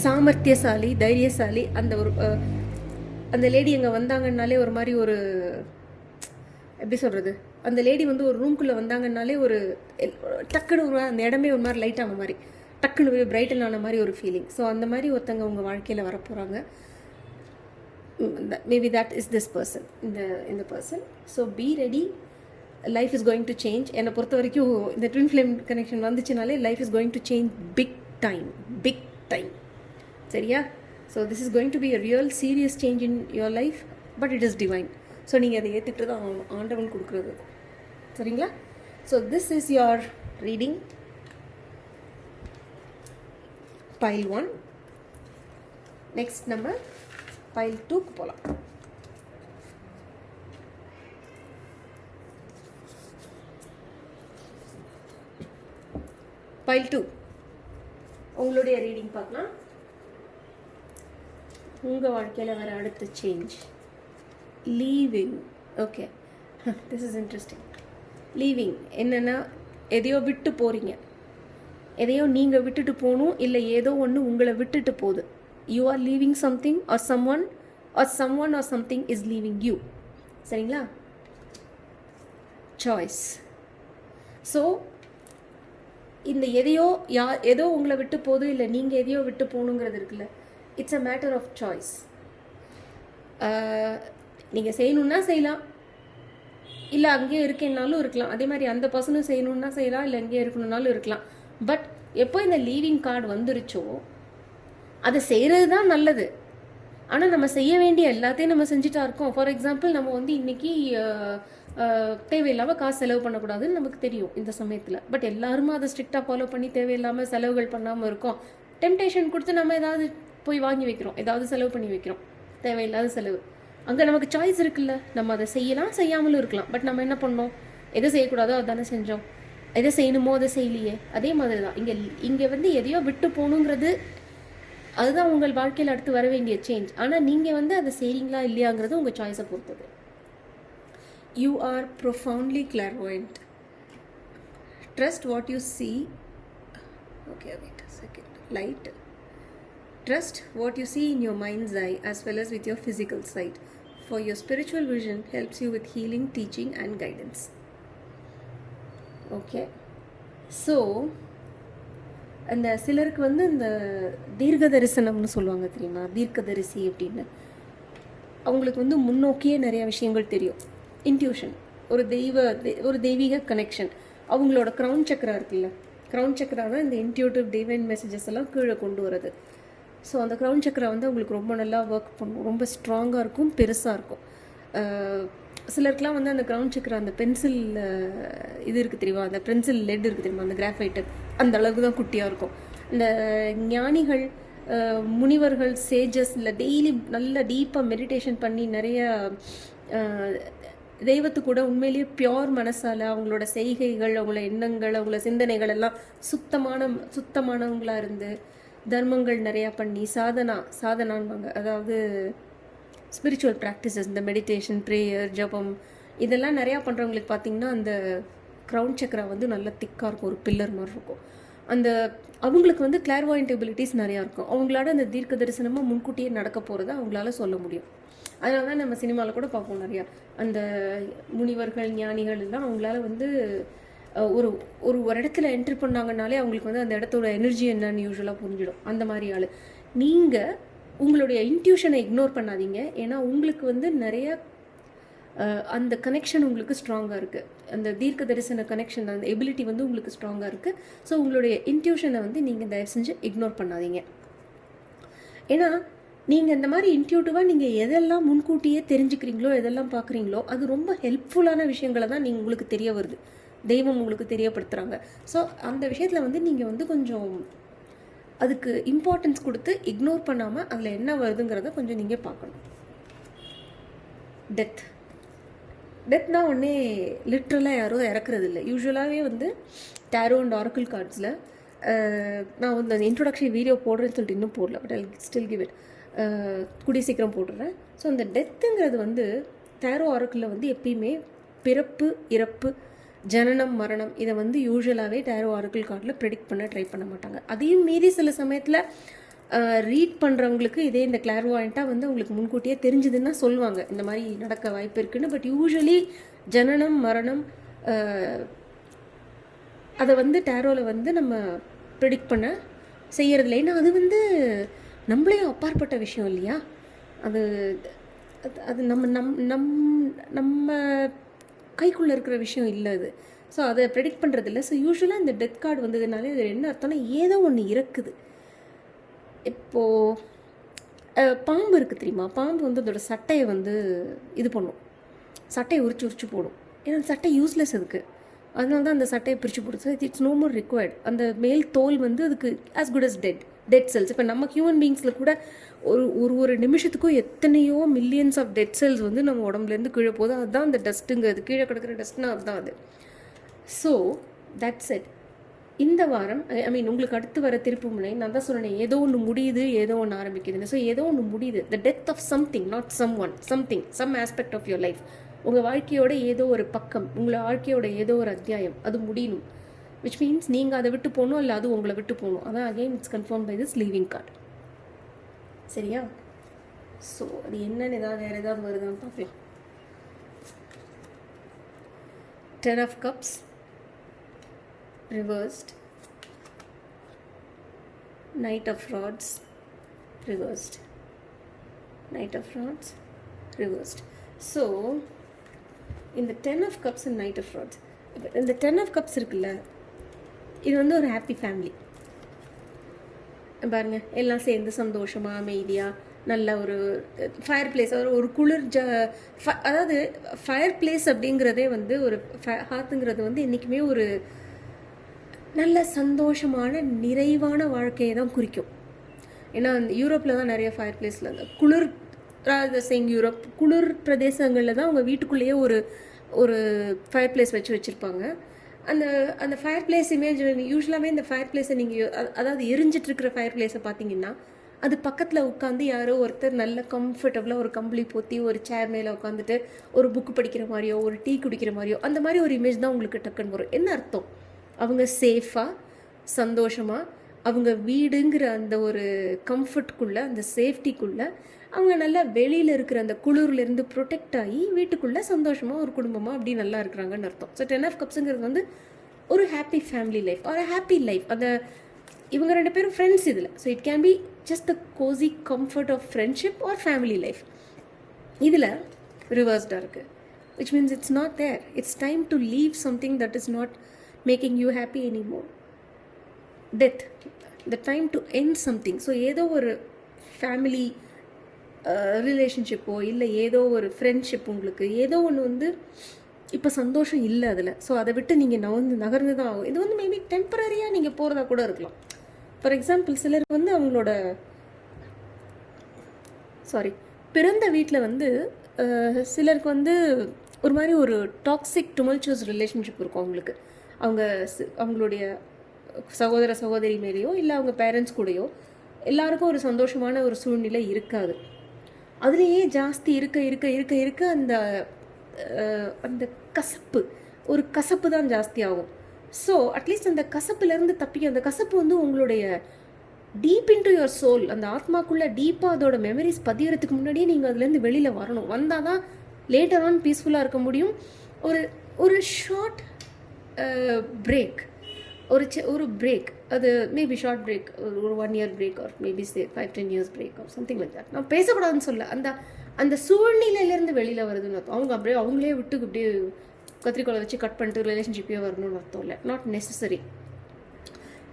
[SPEAKER 1] சாமர்த்தியசாலி, தைரியசாலி. அந்த லேடி அங்கே வந்தாங்கன்னாலே ஒரு மாதிரி ஒரு எப்படி சொல்கிறது, அந்த லேடி வந்து ஒரு ரூம்குள்ளே வந்தாங்கன்னாலே ஒரு டக்குன்னு அந்த இடமே ஒரு மாதிரி லைட் ஆன மாதிரி, டக்குன்னு பிரைட்டன் ஆன மாதிரி ஒரு ஃபீலிங். ஸோ அந்த மாதிரி ஒருத்தங்க உங்கள் வாழ்க்கையில் வரப்போகிறாங்க. Maybe that is this person, இந்த person. So be ready, life is going to change. என்னை பொறுத்த வரைக்கும் இந்த ட்வின் ஃப்ளேம் கனெக்ஷன் வந்துச்சுனாலே life is going to change big time. சரியா? So this is going to be a real serious change in your life, but it is divine. So நீங்கள் அதை ஏற்றுக்கிட்டு தான் ஆண்டவன் கொடுக்குறது. சரிங்களா? So this is your reading pile 1. Next நம்ம pile 2க்கு போகலாம். pile 2 உங்களுடைய ரீடிங் பார்க்கலாம். உங்கள் வாழ்க்கையில் வர அடுத்த change, leaving. Okay, this is interesting. Leaving என்னென்னா, எதையோ விட்டு போகிறீங்க, எதையோ நீங்கள் விட்டுட்டு போகணும், இல்லை ஏதோ ஒன்று உங்களை விட்டுட்டு போகுது. You are leaving something R someone or something is leaving you. சரிங்களா? சாய்ஸ். ஸோ இந்த ஏதோ உங்களை விட்டு போகுது, இல்லை நீங்கள் எதையோ விட்டு போகணுங்கிறது இருக்குல்ல, it's a matter of choice. நீங்கள் செய்யணுன்னா செய்யலாம், இல்லை அங்கேயே இருக்கேன்னாலும் இருக்கலாம். அதே மாதிரி அந்த பர்சனும் செய்யணுன்னா செய்யலாம், இல்லை அங்கேயே இருக்கணுன்னாலும் இருக்கலாம். பட் எப்போ இந்த லீவிங் கார்டு வந்துருச்சோ அதை செய்கிறது தான் நல்லது. ஆனால் நம்ம செய்ய வேண்டிய எல்லாத்தையும் நம்ம செஞ்சுட்டா இருக்கோம். ஃபார் எக்ஸாம்பிள், நம்ம வந்து இன்றைக்கி தேவையில்லாமல் காசு செலவு பண்ணக்கூடாதுன்னு நமக்கு தெரியும் இந்த சமயத்தில். பட் எல்லாருமே அதை ஸ்ட்ரிக்டாக ஃபாலோ பண்ணி தேவையில்லாமல் செலவுகள் பண்ணாமல் இருக்கோம். டெம்டேஷன் கொடுத்து நம்ம ஏதாவது போய் வாங்கி வைக்கிறோம், ஏதாவது செலவு பண்ணி வைக்கிறோம், தேவையில்லாத செலவு. அங்கே நமக்கு சாய்ஸ் இருக்குல்ல, நம்ம அதை செய்யலாம் செய்யாமலும் இருக்கலாம். பட் நம்ம என்ன பண்ணோம், எதை செய்யக்கூடாதோ அதானே செஞ்சோம், எதை செய்யணுமோ அதை செய்யலையே. அதே மாதிரி தான் இங்கே வந்து எதையோ விட்டு போகணுங்கிறது, அதுதான் உங்கள் வாழ்க்கையில் அடுத்து வர வேண்டிய சேஞ்ச். ஆனால் நீங்கள் வந்து அதை செய்கிறீங்களா இல்லையாங்கிறது உங்கள் சாய்ஸை பொறுத்தது. You are profoundly clairvoyant. Trust what you see. Okay, wait a second. Light. Trust what you see in your mind's eye as well as with your physical sight. For your spiritual vision helps you with healing, teaching and guidance. Okay. So, அந்த சிலருக்கு வந்து இந்த தீர்க்க தரிசனம்னு சொல்லுவாங்க தெரியுமா, தீர்க்கதரிசி அப்படின்னு. அவங்களுக்கு வந்து முன்னோக்கியே நிறைய விஷயங்கள் தெரியும். இன்ட்யூஷன், ஒரு தெய்வீக கனெக்ஷன். அவங்களோட க்ரௌன் சக்கரா இருக்குல்ல, க்ரௌன் சக்கரா தான் இந்த இன்ட்யூட்டிவ் டிவைன் மெசேஜஸ் எல்லாம் கீழே கொண்டு வருது. ஸோ அந்த க்ரௌன் சக்கரா வந்து அவங்களுக்கு ரொம்ப நல்லா ஒர்க் பண்ணும், ரொம்ப ஸ்ட்ராங்காக இருக்கும், பெருசாக இருக்கும். சிலருக்குலாம் வந்து அந்த க்ரௌன் சக்கரா அந்த பென்சில் இது இருக்குது தெரியுமா, அந்த பென்சில் லெட் இருக்குது தெரியுமா, அந்த கிராஃபைட்டு அந்த அளவுக்கு தான் குட்டியாக இருக்கும். இந்த ஞானிகள், முனிவர்கள், சேஜஸ் இல்லை டெய்லி நல்ல டீப்பாக மெடிடேஷன் பண்ணி நிறைய தெய்வத்து கூட உண்மையிலேயே பியோர் மனசால் அவங்களோட செய்கைகள், அவங்களோட எண்ணங்கள், அவங்களோட சிந்தனைகள் எல்லாம் சுத்தமானவங்களாக இருந்து தர்மங்கள் நிறையா பண்ணி சாதனான்வாங்க, அதாவது ஸ்பிரிச்சுவல் ப்ராக்டிசஸ், இந்த மெடிடேஷன், ப்ரேயர், ஜபம் இதெல்லாம் நிறையா பண்ணுறவங்களுக்கு பார்த்திங்கன்னா அந்த க்ரௌன் சக்கரா வந்து நல்லா திக்காக இருக்கும், ஒரு பில்லர் மாதிரி இருக்கும். அந்த அவங்களுக்கு வந்து கிளார்வாயன்ட் எபிலிட்டிஸ் நிறையா இருக்கும். அவங்களால அந்த தீர்க்க தரிசனமாக முன்கூட்டியே நடக்க போகிறத அவங்களால சொல்ல முடியும். அதனால தான் நம்ம சினிமாவில் கூட பார்ப்போம் நிறையா, அந்த முனிவர்கள், ஞானிகள் எல்லாம் அவங்களால வந்து ஒரு இடத்துல என்ட்ரி பண்ணாங்கனாலே அவங்களுக்கு வந்து அந்த இடத்தோட எனர்ஜி என்னன்னு யூஸ்வலாக புரிஞ்சிடும். அந்த மாதிரி ஆள். நீங்கள் உங்களுடைய இன்ட்யூஷனை இக்னோர் பண்ணாதீங்க. ஏன்னா உங்களுக்கு வந்து நிறைய அந்த கனெக்ஷன் உங்களுக்கு ஸ்ட்ராங்காக இருக்குது. அந்த தீர்க்க தரிசன கனெக்ஷன், அந்த எபிலிட்டி வந்து உங்களுக்கு ஸ்ட்ராங்காக இருக்குது. ஸோ உங்களுடைய இன்ட்யூஷனை வந்து நீங்கள் தயவு செஞ்சு இக்னோர் பண்ணாதீங்க. ஏன்னா நீங்கள் இந்த மாதிரி இன்ட்யூட்டிவாக நீங்கள் எதெல்லாம் முன்கூட்டியே தெரிஞ்சுக்கிறீங்களோ, எதெல்லாம் பார்க்குறீங்களோ, அது ரொம்ப ஹெல்ப்ஃபுல்லான விஷயங்களை தான் உங்களுக்கு தெரிய வருது, தெய்வம் உங்களுக்கு தெரியப்படுத்துகிறாங்க. ஸோ அந்த விஷயத்தில் வந்து நீங்கள் வந்து கொஞ்சம் அதுக்கு இம்பார்ட்டன்ஸ் கொடுத்து இக்னோர் பண்ணாமல் அதில் என்ன வருதுங்கிறத கொஞ்சம் நீங்கள் பார்க்கணும். டெத்னா ஒன்றே லிட்ரலாக யாரும் இறக்குறது இல்லை. யூஸ்வலாகவே வந்து டேரோ அண்ட் ஆரக்கிள் கார்ட்ஸில் நான் வந்து அந்த இன்ட்ரொடக்ஷன் வீடியோ போடுறேன்னு சொல்லிட்டு இன்னும் போடல, but I still give it, கூடிய சீக்கிரம் போட்டுடுறேன். ஸோ அந்த டெத்துங்கிறது வந்து டேரோ ஆரக்கிளில் வந்து எப்பயுமே பிறப்பு, இறப்பு, ஜனனம், மரணம் இதை வந்து யூஸ்வலாகவே டேரோ ஆரக்கிள் கார்டில் ப்ரெடிக்ட் பண்ண ட்ரை பண்ண மாட்டாங்க. அதையும் மீறி சில சமயத்தில் ரீட் பண்ணுறவங்களுக்கு இதே இந்த கிளார்வாயண்ட்டாக வந்து அவங்களுக்கு முன்கூட்டியே தெரிஞ்சுதுன்னா சொல்லுவாங்க இந்த மாதிரி நடக்க வாய்ப்பு இருக்குன்னு. பட் யூஸ்வலி ஜனனம், மரணம் அதை வந்து டேரோவில் வந்து நம்ம ப்ரெடிக்ட் பண்ண செய்யறதில்ல. ஏன்னா அது வந்து நம்மளையும் அப்பாற்பட்ட விஷயம் இல்லையா, அது அது நம்ம கைக்குள்ளே இருக்கிற விஷயம் இல்லை அது. ஸோ அதை ப்ரெடிக்ட் பண்ணுறதில்ல. ஸோ யூஸ்வலாக இந்த டெத் கார்டு வந்ததுனாலே அது என்ன அர்த்தம்னா ஏதோ ஒன்று இருக்குது. இப்போது பாம்பு இருக்குது தெரியுமா, பாம்பு வந்து அதோட சட்டையை வந்து இது பண்ணும், சட்டையை உரிச்சு போடும். ஏன்னா அந்த சட்டை யூஸ்லெஸ் அதுக்கு, அதனால தான் அந்த சட்டையை பிரித்து போடுது. It's no more required. அந்த மேல் தோல் வந்து அதுக்கு as good as dead cells. இப்போ நம்ம ஹியூமன் பீங்ஸில் கூட ஒரு நிமிஷத்துக்கும் எத்தனையோ மில்லியன்ஸ் ஆஃப் டெட் செல்ஸ் வந்து நம்ம உடம்புலேருந்து கீழே போகுது. அதுதான் அந்த டஸ்ட்டுங்கிறது, கீழே கிடக்கிற டஸ்ட்னா அதுதான் அது. So that's it. இந்த வாரம் உங்களுக்கு அடுத்து வர திருப்பு முனை நான் தான் சொன்னேன், ஏதோ ஒன்று முடியுது, ஏதோ ஒன்று ஆரம்பிக்குதுன்னு. ஸோ ஏதோ ஒன்று முடியுது, the death of something, not something, some aspect of your life. உங்கள் வாழ்க்கையோட ஏதோ ஒரு பக்கம், உங்களை வாழ்க்கையோட ஏதோ ஒரு அத்தியாயம் அது முடியணும். விச் மீன்ஸ் நீங்கள் அதை விட்டு போகணும், இல்லை அது உங்களை விட்டு போகணும். அதான் again it's confirm by this leaving card. சரியா? ஸோ அது என்னன்னு வேறு ஏதாவது வருதான்னு பார்க்கலாம். 10 of Cups reversed, Knight of Rods reversed, Knight of Rods reversed. So இந்த 10 of Cups and Knight of Rods, இந்த 10 of Cups இருக்குல்ல, இது வந்து ஒரு ஹாப்பி ஃபேமிலி பாருங்க. எல்லாம் சேர்ந்து சந்தோஷமாக அமைதியாக நல்ல ஒரு ஃபயர் பிளேஸ், ஒரு குளிர் அதாவது ஃபயர் பிளேஸ் அப்படிங்கிறதே வந்து ஒரு ஹாத்துங்கிறது வந்து என்றைக்குமே ஒரு நல்ல சந்தோஷமான நிறைவான வாழ்க்கையை தான் குறிக்கும். ஏன்னா அந்த யூரோப்பில் தான் நிறைய ஃபயர் பிளேஸில் அந்த குளிர் ராதர் சேயிங் யூரோப் குளிர் பிரதேசங்களில் தான் அவங்க வீட்டுக்குள்ளேயே ஒரு ஒரு ஃபயர் பிளேஸ் வச்சுருப்பாங்க. அந்த அந்த ஃபயர் பிளேஸ் இமேஜ் யூஸ்வலாகவே இந்த ஃபயர் பிளேஸை நீங்கள் அதாவது எரிஞ்சிட்டு இருக்கிற ஃபயர் பிளேஸை பார்த்தீங்கன்னா அது பக்கத்தில் உட்காந்து யாரோ ஒருத்தர் நல்ல கம்ஃபர்டபுளாக ஒரு கம்பளி போற்றி ஒரு சேர் மேலே உட்காந்துட்டு ஒரு புக்கு படிக்கிற மாதிரியோ ஒரு டீ குடிக்கிற மாதிரியோ அந்த மாதிரி ஒரு இமேஜ் தான் உங்களுக்கு டக்குன்னு வரும். என்ன அர்த்தம்? அவங்க சேஃபாக சந்தோஷமாக அவங்க வீடுங்கிற அந்த ஒரு கம்ஃபர்ட்குள்ளே அந்த சேஃப்டிக்குள்ளே அவங்க நல்லா வெளியில் இருக்கிற அந்த குளிர்லேருந்து ப்ரொடெக்ட் ஆகி வீட்டுக்குள்ளே சந்தோஷமாக ஒரு குடும்பமாக அப்படி நல்லா இருக்கிறாங்கன்னு அர்த்தம். ஸோ 10 ஆஃப் கப்ஸுங்கிறது வந்து ஒரு ஹாப்பி ஃபேமிலி லைஃப் ஒரு ஹாப்பி லைஃப். அந்த இவங்க 2 பேரும் ஃப்ரெண்ட்ஸ் இதில். So it can be just the cosy comfort of friendship or family life. இதில் ரிவர்ஸ்டாக இருக்குது, which means it's not there. It's time to leave something that is not making you happy anymore. Death, the time to end something. So ஏதோ ஒரு family ரிலேஷன்ஷிப்போ இல்லை ஏதோ ஒரு friendship உங்களுக்கு ஏதோ ஒன்று வந்து இப்போ சந்தோஷம் இல்லை அதில். ஸோ அதை விட்டு நீங்கள் நகர்ந்து தான் ஆகும். இது வந்து மேபி டெம்பரரியாக நீங்கள் போகிறதா கூட இருக்கலாம். ஃபார் எக்ஸாம்பிள் சிலருக்கு வந்து அவங்களோட பிறந்த வீட்டில் வந்து சிலருக்கு வந்து ஒரு மாதிரி ஒரு டாக்ஸிக் டுமல்ச்சுவஸ் ரிலேஷன்ஷிப் இருக்கும் அவங்களுக்கு. அவங்களுடைய சகோதரி மேலேயோ இல்லை அவங்க பேரண்ட்ஸ் கூடயோ எல்லாருக்கும் ஒரு சந்தோஷமான ஒரு சூழ்நிலை இருக்காது. அதுலேயே ஜாஸ்தி இருக்க அந்த அந்த ஒரு கசப்பு தான் ஜாஸ்தி ஆகும். ஸோ அட்லீஸ்ட் அந்த கசப்புலேருந்து தப்பிக்க, அந்த கசப்பு வந்து உங்களுடைய டீப் இன்டு யுவர் சோல், அந்த ஆத்மாக்குள்ளே டீப்பாக அதோட மெமரிஸ் பதியறதுக்கு முன்னாடியே நீங்கள் அதுலேருந்து வெளியில் வரணும். வந்தால் தான் லேட்டர் ஆன் பீஸ்ஃபுல்லாக இருக்க முடியும். ஒரு ஷார்ட் பிரேக், ஒரு பிரேக், அது மேபி ஷார்ட் பிரேக், ஒரு 1 year break or maybe 5-10 years break or something like that. நான் பேசக்கூடாதுன்னு சொல்ல, அந்த சூழ்நிலையிலேருந்து வெளியில் வருதுன்னு அர்த்தம். அவங்களே விட்டு அப்படியே கத்திரிக்கோளை வச்சு கட் பண்ணிட்டு ரிலேஷன்ஷிப்பே வரணும்னு அர்த்தம் இல்லை, நாட் நெசசரி.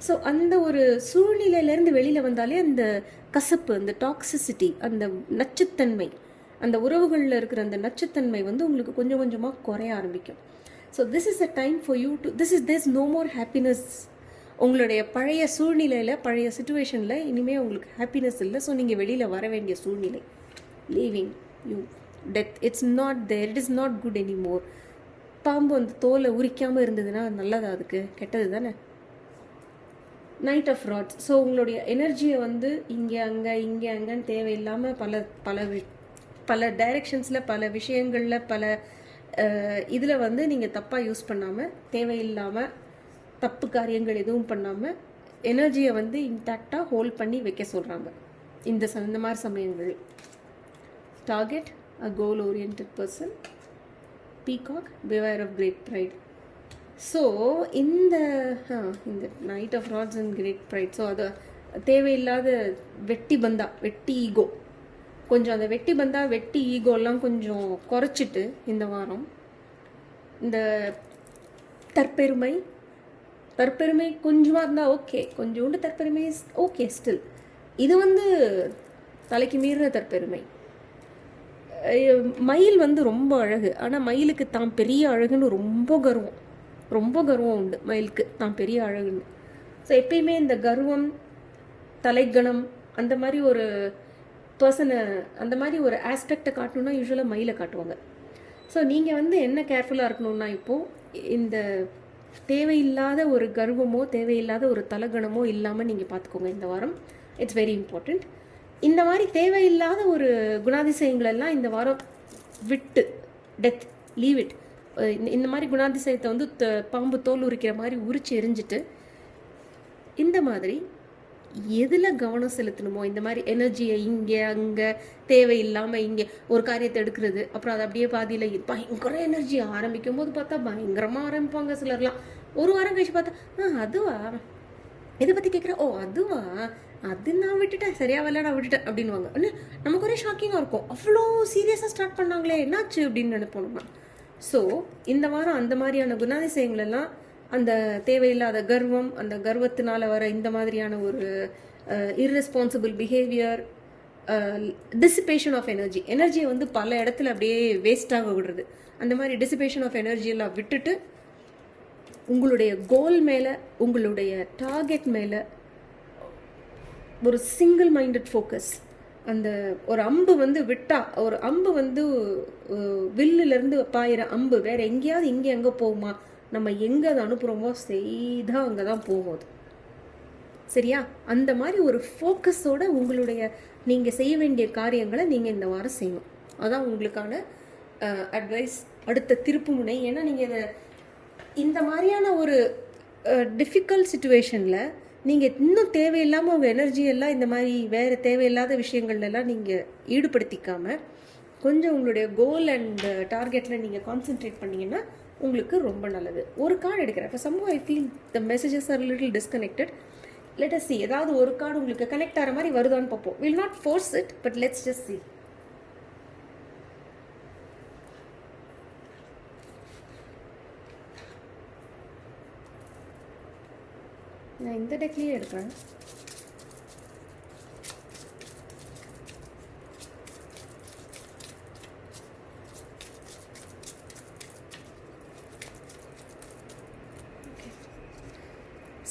[SPEAKER 1] ஸோ அந்த ஒரு சூழ்நிலையிலேருந்து வெளியில் வந்தாலே அந்த கசப்பு, அந்த டாக்ஸிசிட்டி, அந்த நச்சுத்தன்மை, அந்த உறவுகளில் இருக்கிற அந்த நச்சுத்தன்மை வந்து உங்களுக்கு கொஞ்சம் கொஞ்சமாக குறைய ஆரம்பிக்கும். So this is a time for you to there's no more happiness. உங்களுடைய பழைய சூழ்நிலையில் பழைய சுச்சுவேஷனில் இனிமேல் உங்களுக்கு ஹாப்பினஸ் இல்லை. ஸோ நீங்கள் வெளியில் வர வேண்டிய சூழ்நிலை. Leaving you death, it's not there, it is not good anymore. பாம்பு அந்த தோலை உரிக்காமல் இருந்ததுன்னா நல்லதா? அதுக்கு கெட்டது தானே. Night of rods. ஸோ உங்களுடைய எனர்ஜியை வந்து இங்கே அங்கேன்னு தேவையில்லாமல் பல டைரெக்ஷன்ஸில் பல விஷயங்களில் பல இதில் வந்து நீங்கள் தப்பாக யூஸ் பண்ணாமல், தேவையில்லாமல் தப்பு காரியங்கள் எதுவும் பண்ணாமல் எனர்ஜியை வந்து இன்டாக்டாக ஹோல்ட் பண்ணி வைக்க சொல்கிறாங்க இந்த மாதிரி சமயங்கள். Target a goal oriented person. Peacock, beware of great pride. So இந்த knight of rods and great pride. So அது தேவையில்லாத வெட்டி ஈகோ, கொஞ்சம் அந்த வெட்டி ஈகோலாம் கொஞ்சம் குறைச்சிட்டு இந்த வாரம் இந்த தற்பெருமை கொஞ்சமாக இருந்தால் ஓகே, கொஞ்சோண்டு தற்பெருமை ஓகே ஸ்டில். இது வந்து தலைக்கு மீறின தற்பெருமை. மயில் வந்து ரொம்ப அழகு, ஆனால் மயிலுக்கு தான் பெரிய அழகுன்னு ரொம்ப கர்வம் உண்டு மயிலுக்கு, தான் பெரிய அழகுன்னு. ஸோ எப்பயுமே இந்த கர்வம், தலைக்கணம், அந்த மாதிரி ஒரு பர்சனை, அந்த மாதிரி ஒரு ஆஸ்பெக்டை காட்டணுன்னா யூஸ்வலாக மயிலை காட்டுவாங்க. ஸோ நீங்கள் வந்து என்ன கேர்ஃபுல்லாக இருக்கணும்னா, இப்போது இந்த தேவையில்லாத ஒரு கர்வமோ தேவையில்லாத ஒரு தலகணமோ இல்லாமல் நீங்கள் பார்த்துக்கோங்க இந்த வாரம். It's very important. இந்த மாதிரி தேவையில்லாத ஒரு குணாதிசயங்களெல்லாம் இந்த வாரம் விட்டு, டெத், லீவ் இட். இந்த மாதிரி குணாதிசயத்தை வந்து பாம்பு தோல் உரிக்கிற மாதிரி உரிச்சு எரிஞ்சிட்டு, இந்த மாதிரி எதில் கவனம் செலுத்தணுமோ, இந்த மாதிரி எனர்ஜியை இங்கே அங்கே தேவையில்லாமல் இங்கே ஒரு காரியத்தை எடுக்கிறது, அப்புறம் அதை அப்படியே பாதியில் பயங்கர எனர்ஜி ஆரம்பிக்கும் போது பார்த்தா பயங்கரமாக ஆரம்பிப்பாங்க சிலர்லாம். ஒரு வாரம் கழிச்சு பார்த்தா அதுவா, இதை பற்றி கேட்குறேன், ஓ அதுவா, அது நான் விட்டுட்டேன், சரியா வரல நான் விட்டுட்டேன் அப்படின்வாங்க. நமக்கு ஒரே ஷாக்கிங்காக இருக்கும், அவ்வளோ சீரியஸாக ஸ்டார்ட் பண்ணாங்களே, என்னாச்சு அப்படின்னு நினைப்போம் நம்ம. ஸோ இந்த வாரம் அந்த மாதிரியான குணாதிசயங்களெல்லாம், அந்த தேவையில்லாத கர்வம், அந்த கர்வத்தினால வர இந்த மாதிரியான ஒரு இர்ரெஸ்பான்சிபிள் பிஹேவியர், டிசிபேஷன் ஆஃப் எனர்ஜியை வந்து பல இடத்துல அப்படியே வேஸ்டாக விடுறது, அந்த மாதிரி டிசிபேஷன் ஆஃப் எனர்ஜியெல்லாம் விட்டுட்டு உங்களுடைய கோல் மேலே, உங்களுடைய டார்கெட் மேலே ஒரு சிங்கிள் மைண்டட் ஃபோக்கஸ், அந்த ஒரு அம்பு வந்து விட்டா, ஒரு அம்பு வந்து வில்லுலேருந்து பாயிற அம்பு வேற எங்கேயாவது இங்கே எங்கே போகுமா, நம்ம எங்கே அதை அனுப்புகிறோமோ செய்தா அங்கே தான் போகும். சரியா? அந்த மாதிரி ஒரு ஃபோக்கஸோட உங்களுடைய நீங்கள் செய்ய வேண்டிய காரியங்களை நீங்கள் இந்த வாரம் செய்யணும். அதான் உங்களுக்கான அட்வைஸ், அடுத்த திருப்பு முனை. ஏன்னா நீங்கள் இதை இந்த மாதிரியான ஒரு டிஃபிகல்ட் சுச்சுவேஷனில் நீங்கள் இன்னும் தேவையில்லாமல் உங்கள் எனர்ஜியெல்லாம் இந்த மாதிரி வேறு தேவையில்லாத விஷயங்கள்லாம் நீங்கள் ஈடுபடுத்திக்காமல் கொஞ்சம் உங்களுடைய கோல் அண்ட் டார்கெட்டில் நீங்கள் கான்சென்ட்ரேட் பண்ணிங்கன்னா உங்களுக்கு ரொம்ப நல்லது. ஒரு கார்டு எடுக்கிறேன். இப்போ சம்பவம் I feel the messages are little disconnected. Let us see ஏதாவது ஒரு கார்டு உங்களுக்கு கனெக்ட் ஆகிற மாதிரி வருதான்னு பார்ப்போம். Will not force it, but let's just see. நான் இந்த டெக்லேயே எடுக்கிறேன்.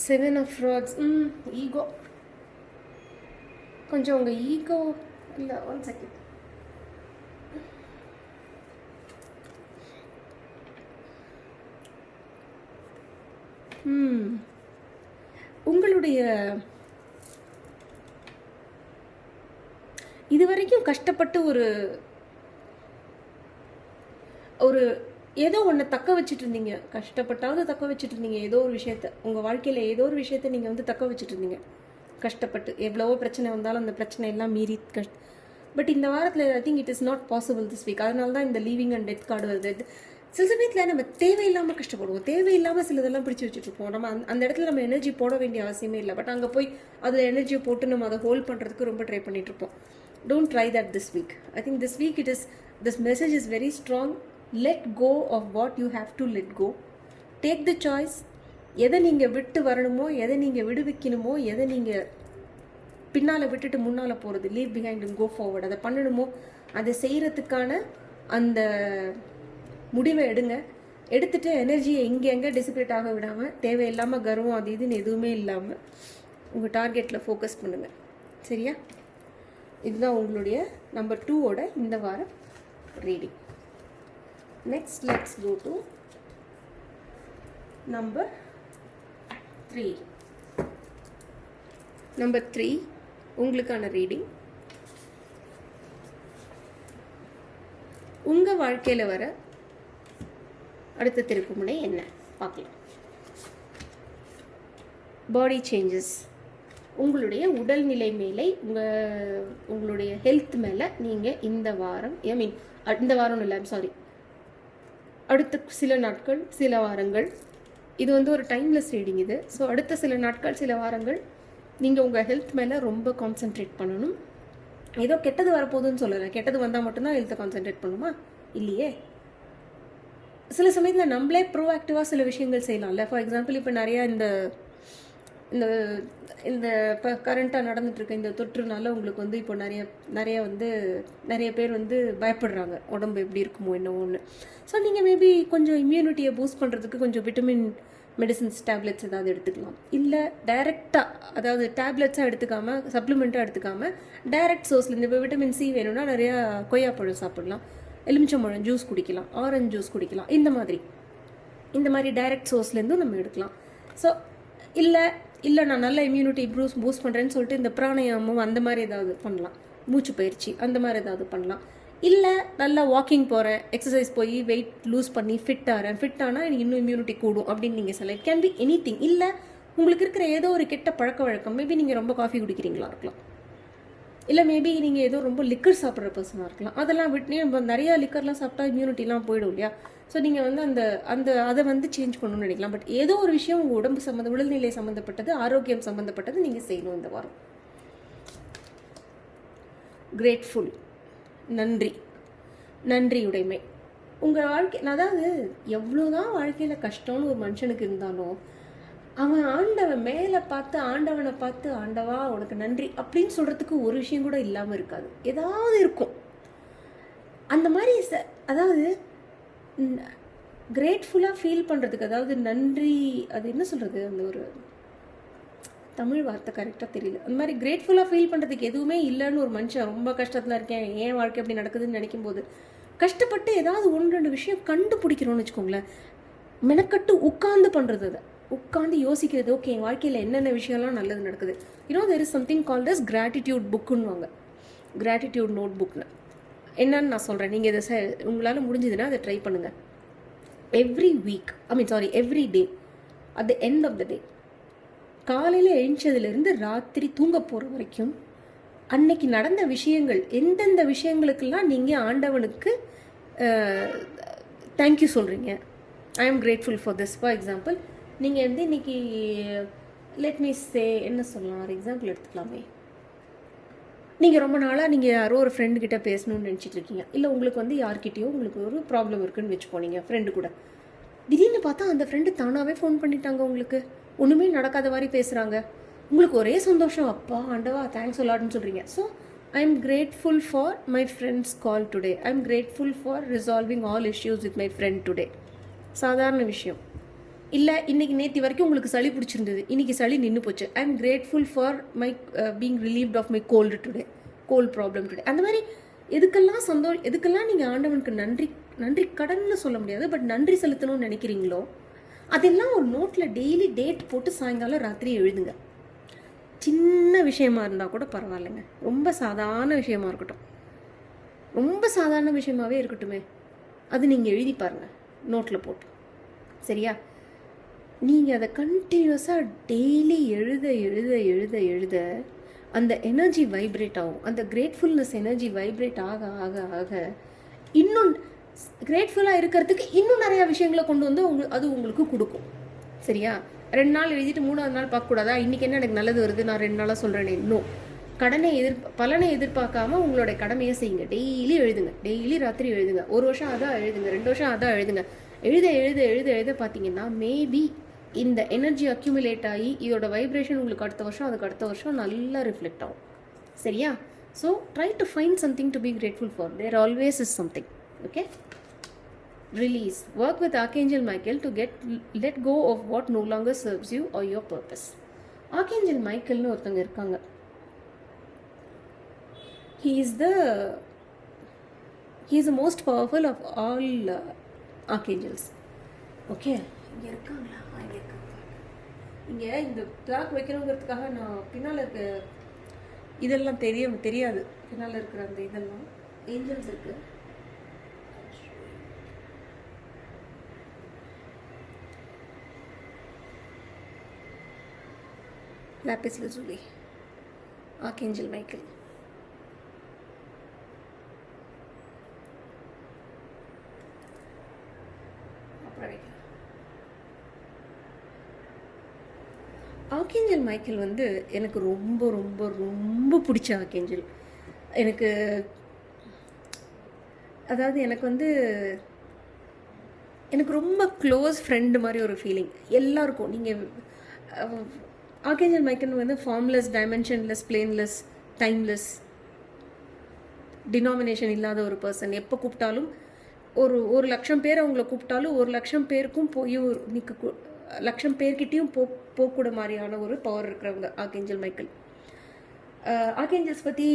[SPEAKER 1] Seven of rods. ஈகோ. கொஞ்சம் உங்கள் ஈகோ இல்லை, ஒன் செகண்ட். உங்களுடைய இதுவரைக்கும் கஷ்டப்பட்டு ஒரு ஏதோ ஒன்று தக்க வச்சுட்டு இருந்தீங்க, கஷ்டப்பட்டாவது தக்க வச்சுட்டு இருந்தீங்க. ஏதோ ஒரு விஷயத்த உங்கள் வாழ்க்கையில் ஏதோ ஒரு விஷயத்த நீங்கள் வந்து தக்க வச்சுட்டு இருந்தீங்க கஷ்டப்பட்டு. எவ்வளவோ பிரச்சனை வந்தாலும் அந்த பிரச்சனை எல்லாம் மீறி பட் இந்த வாரத்தில் I think it is not possible this week. அதனால தான் இந்த லீவிங் அண்ட் டெத் கார்டு வருது. சில சமயத்தில் நம்ம தேவையில்லாமல் கஷ்டப்படுவோம், தேவையில்லாமல் சிலதெல்லாம் பிடிச்சி வச்சுட்ருப்போம். நம்ம அந்த இடத்துல நம்ம எனர்ஜி போட வேண்டிய அவசியமே இல்லை. பட் அங்கே போய் அதில் எனர்ஜியை போட்டு நம்ம அதை ஹோல்ட் பண்ணுறதுக்கு ரொம்ப ட்ரை பண்ணிகிட்ருப்போம். Don't try that this week. I think this week this message is very strong. Let go of what you have to let go. Take the choice. எதை நீங்கள் விட்டு வரணுமோ, எதை நீங்கள் விடுவிக்கணுமோ, எதை நீங்கள் பின்னால் விட்டுட்டு முன்னால் போகிறது, leave behind and go forward, அதை பண்ணணுமோ அதை செய்கிறதுக்கான அந்த முடிவை எடுங்க. எடுத்துகிட்டு எனர்ஜியை எங்கே டிசிபேட் ஆக விடாமல், தேவையில்லாமல் கர்வம் அது இதுன்னு எதுவுமே இல்லாமல் உங்கள் டார்கெட்டில் ஃபோக்கஸ் பண்ணுங்கள். சரியா? இதுதான் உங்களுடைய நம்பர் 2ஓட இந்த வாரம் reading. Next let's go to number 3. Number 3 உங்களுக்கான ரீடிங். உங்கள் வாழ்க்கையில் வர அடுத்த திருப்புமுனை என்ன பார்க்கலாம். பாடி சேஞ்சஸ். உங்களுடைய உடல்நிலை மேலே, உங்களுடைய ஹெல்த் மேலே நீங்கள் இந்த வாரம், இந்த வாரம் இல்லை, சாரி, அடுத்த சில நாட்கள் சில வாரங்கள், இது வந்து ஒரு டைம்லெஸ் ரீடிங் இது. ஸோ அடுத்த சில நாட்கள் சில வாரங்கள் நீங்கள் உங்கள் ஹெல்த் மேலே ரொம்ப கான்சென்ட்ரேட் பண்ணணும். ஏதோ கெட்டது வரப்போகுதுன்னு சொல்லலை. கெட்டது வந்தால் மட்டும்தான் ஹெல்த்தை கான்சென்ட்ரேட் பண்ணுமா? இல்லையே. சில சமயத்தில் நம்மளே ப்ரோஆக்டிவாக சில விஷயங்கள் செய்யலாம்ல. ஃபார் எக்ஸாம்பிள், இப்போ நிறையா இந்த இந்த இந்த இப்போ கரண்ட்டாக நடந்துகிட்ருக்க இந்த தொற்றுனால உங்களுக்கு வந்து இப்போ நிறைய வந்து நிறைய பேர் வந்து பயப்படுறாங்க, உடம்பு எப்படி இருக்குமோ என்னவோன்னு. ஸோ நீங்கள் மேபி கொஞ்சம் இம்யூனிட்டியை பூஸ்ட் பண்ணுறதுக்கு கொஞ்சம் விட்டமின் மெடிசன்ஸ், டேப்லெட்ஸ் ஏதாவது எடுத்துக்கலாம். இல்லை டைரெக்டாக, அதாவது டேப்லெட்ஸாக எடுத்துக்காமல், சப்ளிமெண்ட்டாக எடுத்துக்காமல் டைரக்ட் சோர்ஸ்லேருந்து, இப்போ விட்டமின் சி வேணும்னா நிறையா கொய்யாப்பழம் சாப்பிடலாம், எலுமிச்சம்பழம் ஜூஸ் குடிக்கலாம், ஆரஞ்சு ஜூஸ் குடிக்கலாம். இந்த மாதிரி டைரக்ட் சோர்ஸ்லேருந்தும் நம்ம எடுக்கலாம். ஸோ இல்லை நான் நல்ல இம்யூனிட்டி பூஸ்ட் பண்ணுறேன்னு சொல்லிட்டு இந்த பிராணாயாமம் அந்த மாதிரி ஏதாவது பண்ணலாம், மூச்சு பயிற்சி அந்த மாதிரி ஏதாவது பண்ணலாம். இல்லை நல்லா வாக்கிங் போகிறேன், எக்ஸசைஸ் போய் வெயிட் லூஸ் பண்ணி ஃபிட் ஆனால் எனக்கு இன்னும் இம்யூனிட்டி கூடும் அப்படின்னு நீங்கள் சொல்ல. It can be any thing. இல்லை உங்களுக்கு இருக்கிற ஏதோ ஒரு கெட்ட பழக்க வழக்கம், மேபி நீங்கள் ரொம்ப காஃபி குடிக்கிறீங்களா இருக்கலாம், இல்லை மேபி நீங்கள் ஏதோ ரொம்ப லிக்கர் சாப்பிட்ற பர்சனாக இருக்கலாம். அதெல்லாம் விட்டு நம்ம நிறையா லிக்கர்லாம் சாப்பிட்டா இம்யூனிட்டிலாம் போயிடும் இல்லையா? ஸோ நீங்கள் வந்து அதை வந்து சேஞ்ச் பண்ணணும்னு நினைக்கலாம். பட் ஏதோ ஒரு விஷயம் உங்கள் உடம்பு உடல்நிலை சம்மந்தப்பட்டது, ஆரோக்கியம் சம்மந்தப்பட்டது நீங்கள் செய்யணும் இந்த வாரம். கிரேட்ஃபுல். நன்றியுடைமை. உங்கள் வாழ்க்கை, அதாவது எவ்வளோதான் வாழ்க்கையில் கஷ்டம்னு ஒரு மனுஷனுக்கு இருந்தாலும் அவன் ஆண்டவன் மேலே பார்த்து, ஆண்டவனை பார்த்து, ஆண்டவா உனக்கு நன்றி அப்படின்னு சொல்கிறதுக்கு ஒரு விஷயம் கூட இல்லாமல் இருக்காது. ஏதாவது இருக்கும் அந்த மாதிரி. அதாவது கிரேட்ஃபுல்லாக ஃபீல் பண்ணுறதுக்கு, அதாவது நன்றி, அது என்ன சொல்கிறது, அந்த ஒரு தமிழ் வார்த்தை கரெக்டாக தெரியல. அந்த மாதிரி கிரேட்ஃபுல்லாக ஃபீல் பண்ணுறதுக்கு எதுவுமே இல்லைன்னு ஒரு மனுஷன் ரொம்ப கஷ்டத்தில் இருக்கேன், ஏன் வாழ்க்கை அப்படி நடக்குதுன்னு நினைக்கும் போது கஷ்டப்பட்டு ஏதாவது 1-2 விஷயம் கண்டுபிடிக்கிறோன்னு வச்சுக்கோங்களேன். மெனக்கட்டு உட்காந்து பண்ணுறது, அதை உட்காந்து யோசிக்கிறது. ஓகே, என் வாழ்க்கையில் என்னென்ன விஷயம்லாம் நல்லது நடக்குது. There is something called as gratitude புக்குன்னுவாங்க, கிராட்டிடியூட் நோட் புக்னு. என்னன்னு நான் சொல்கிறேன், நீங்கள் இதை உங்களால் முடிஞ்சதுன்னா அதை ட்ரை பண்ணுங்கள். Every day at the end of the day, காலையில் எழுந்ததுலேருந்து ராத்திரி தூங்க போகிற வரைக்கும் அன்னைக்கு நடந்த விஷயங்கள், எந்தெந்த விஷயங்களுக்கெல்லாம் நீங்கள் ஆண்டவனுக்கு தேங்க்யூ சொல்கிறீங்க, ஐ ஆம் grateful for this. For example, நீங்கள் இன்றைக்கி லெட் மீ சே என்ன சொல்லலாம், ஒரு எக்ஸாம்பிள் எடுத்துக்கலாமே. நீங்கள் ரொம்ப நாளாக நீங்கள் யாரோ ஒரு ஃப்ரெண்டுக்கிட்ட பேசணும்னு நினச்சிட்டு இருக்கீங்க, இல்லை உங்களுக்கு யார்கிட்டயோ உங்களுக்கு ஒரு ப்ராப்ளம் இருக்குதுன்னு வச்சுப்போனீங்க ஃப்ரெண்டு கூட. திடீர்னு பார்த்தா அந்த ஃப்ரெண்டு தானாகவே ஃபோன் பண்ணிட்டாங்க, உங்களுக்கு ஒன்றுமே நடக்காத மாதிரி பேசுகிறாங்க. உங்களுக்கு ஒரே சந்தோஷம், அப்பா ஆண்டவா தேங்க்ஸ் சொல்லாடுன்னு சொல்கிறீங்க. So I am grateful for my friends call today, I am grateful for resolving all issues with my friend today. சாதாரண விஷயம். இல்லை இன்றைக்கி நேற்று வரைக்கும் உங்களுக்கு சளி பிடிச்சிருந்தது, இன்றைக்கி சளி நின்று போச்சு, I am grateful for my being relieved of my cold today, cold problem today. அந்த மாதிரி எதுக்கெல்லாம் நீங்கள் ஆண்டவனுக்கு நன்றி கடன்னு சொல்ல முடியாது, பட் நன்றி செலுத்தணும்னு நினைக்கிறீங்களோ அதெல்லாம் ஒரு நோட்டில் டெய்லி டேட் போட்டு சாயங்காலம் ராத்திரி எழுதுங்க. சின்ன விஷயமா இருந்தால் கூட பரவாயில்லைங்க, ரொம்ப சாதாரண விஷயமா இருக்கட்டும், ரொம்ப சாதாரண விஷயமாகவே இருக்கட்டுமே, அது நீங்கள் எழுதி பாருங்கள் நோட்டில் போட்டு. சரியா? நீங்கள் அதை கண்டினியூஸாக டெய்லி எழுத எழுத எழுத எழுத அந்த எனர்ஜி வைப்ரேட் ஆகும். அந்த கிரேட்ஃபுல்னஸ் எனர்ஜி வைப்ரேட் ஆக ஆக ஆக இன்னும் கிரேட்ஃபுல்லாக இருக்கிறதுக்கு இன்னும் நிறையா விஷயங்களை கொண்டு வந்து அது உங்களுக்கு கொடுக்கும். சரியா? 2 நாள் எழுதிட்டு 3ஆவது நாள் பார்க்கக்கூடாதா, இன்றைக்கி என்ன எனக்கு நல்லது வருது நான் 2 நாளாக சொல்கிறேனே. இன்னும் பலனை எதிர்பார்க்காம உங்களோட கடமையை செய்யுங்க. டெய்லி எழுதுங்க, டெய்லி ராத்திரி எழுதுங்க. 1 வருஷம் அதான் எழுதுங்க, 2 வருஷம் அதான் எழுதுங்க. எழுத எழுத எழுத எழுத பார்த்தீங்கன்னா மேபி இந்த எனர்ஜி அக்யூமுலேட் ஆகி இதோட வைப்ரேஷன் உங்களுக்கு அடுத்த வருஷம் நல்லா ரிஃப்ளெக்ட் ஆகும். சரியா? So try to find something to be grateful for. There always is something. Okay? Release. Work with Archangel Michael to let go of what no longer serves you or your purpose. Archangel Michael nu orthanga irukanga. He is the most powerful of all archangels. Okay? இங்க இருக்காங்களா? இங்க இருக்காங்க. இங்க இந்த black வைக்கணுங்கிறதுக்காக நான் பின்னால இருக்க இதெல்லாம் தெரியாது. பின்னால இருக்கிற அந்த இதெல்லாம் ஏஞ்சல்ஸ் இருக்கு. Lapis lazuli, archangel Michael. Archangel Michael எனக்கு ரொம்ப ரொம்ப ரொம்ப பிடிச்ச ஆர்கேஞ்சல். எனக்கு ரொம்ப க்ளோஸ் ஃப்ரெண்டு மாதிரி ஒரு ஃபீலிங் எல்லாருக்கும். நீங்கள் archangel Michael formless, dimensionless, planeless, timeless, denomination இல்லாத ஒரு பர்சன். எப்போ கூப்பிட்டாலும் ஒரு 1,00,000 பேர் அவங்கள கூப்பிட்டாலும் 1,00,000 பேருக்கும் போய் நிற்க 1,00,000 பேர்கிட்டையும் போகக்கூட மாதிரியான ஒரு பவர் இருக்கிறவங்க ஆர்கேஞ்சல் மைக்கேல். ஆர்கேஞ்சல்ஸ் பற்றி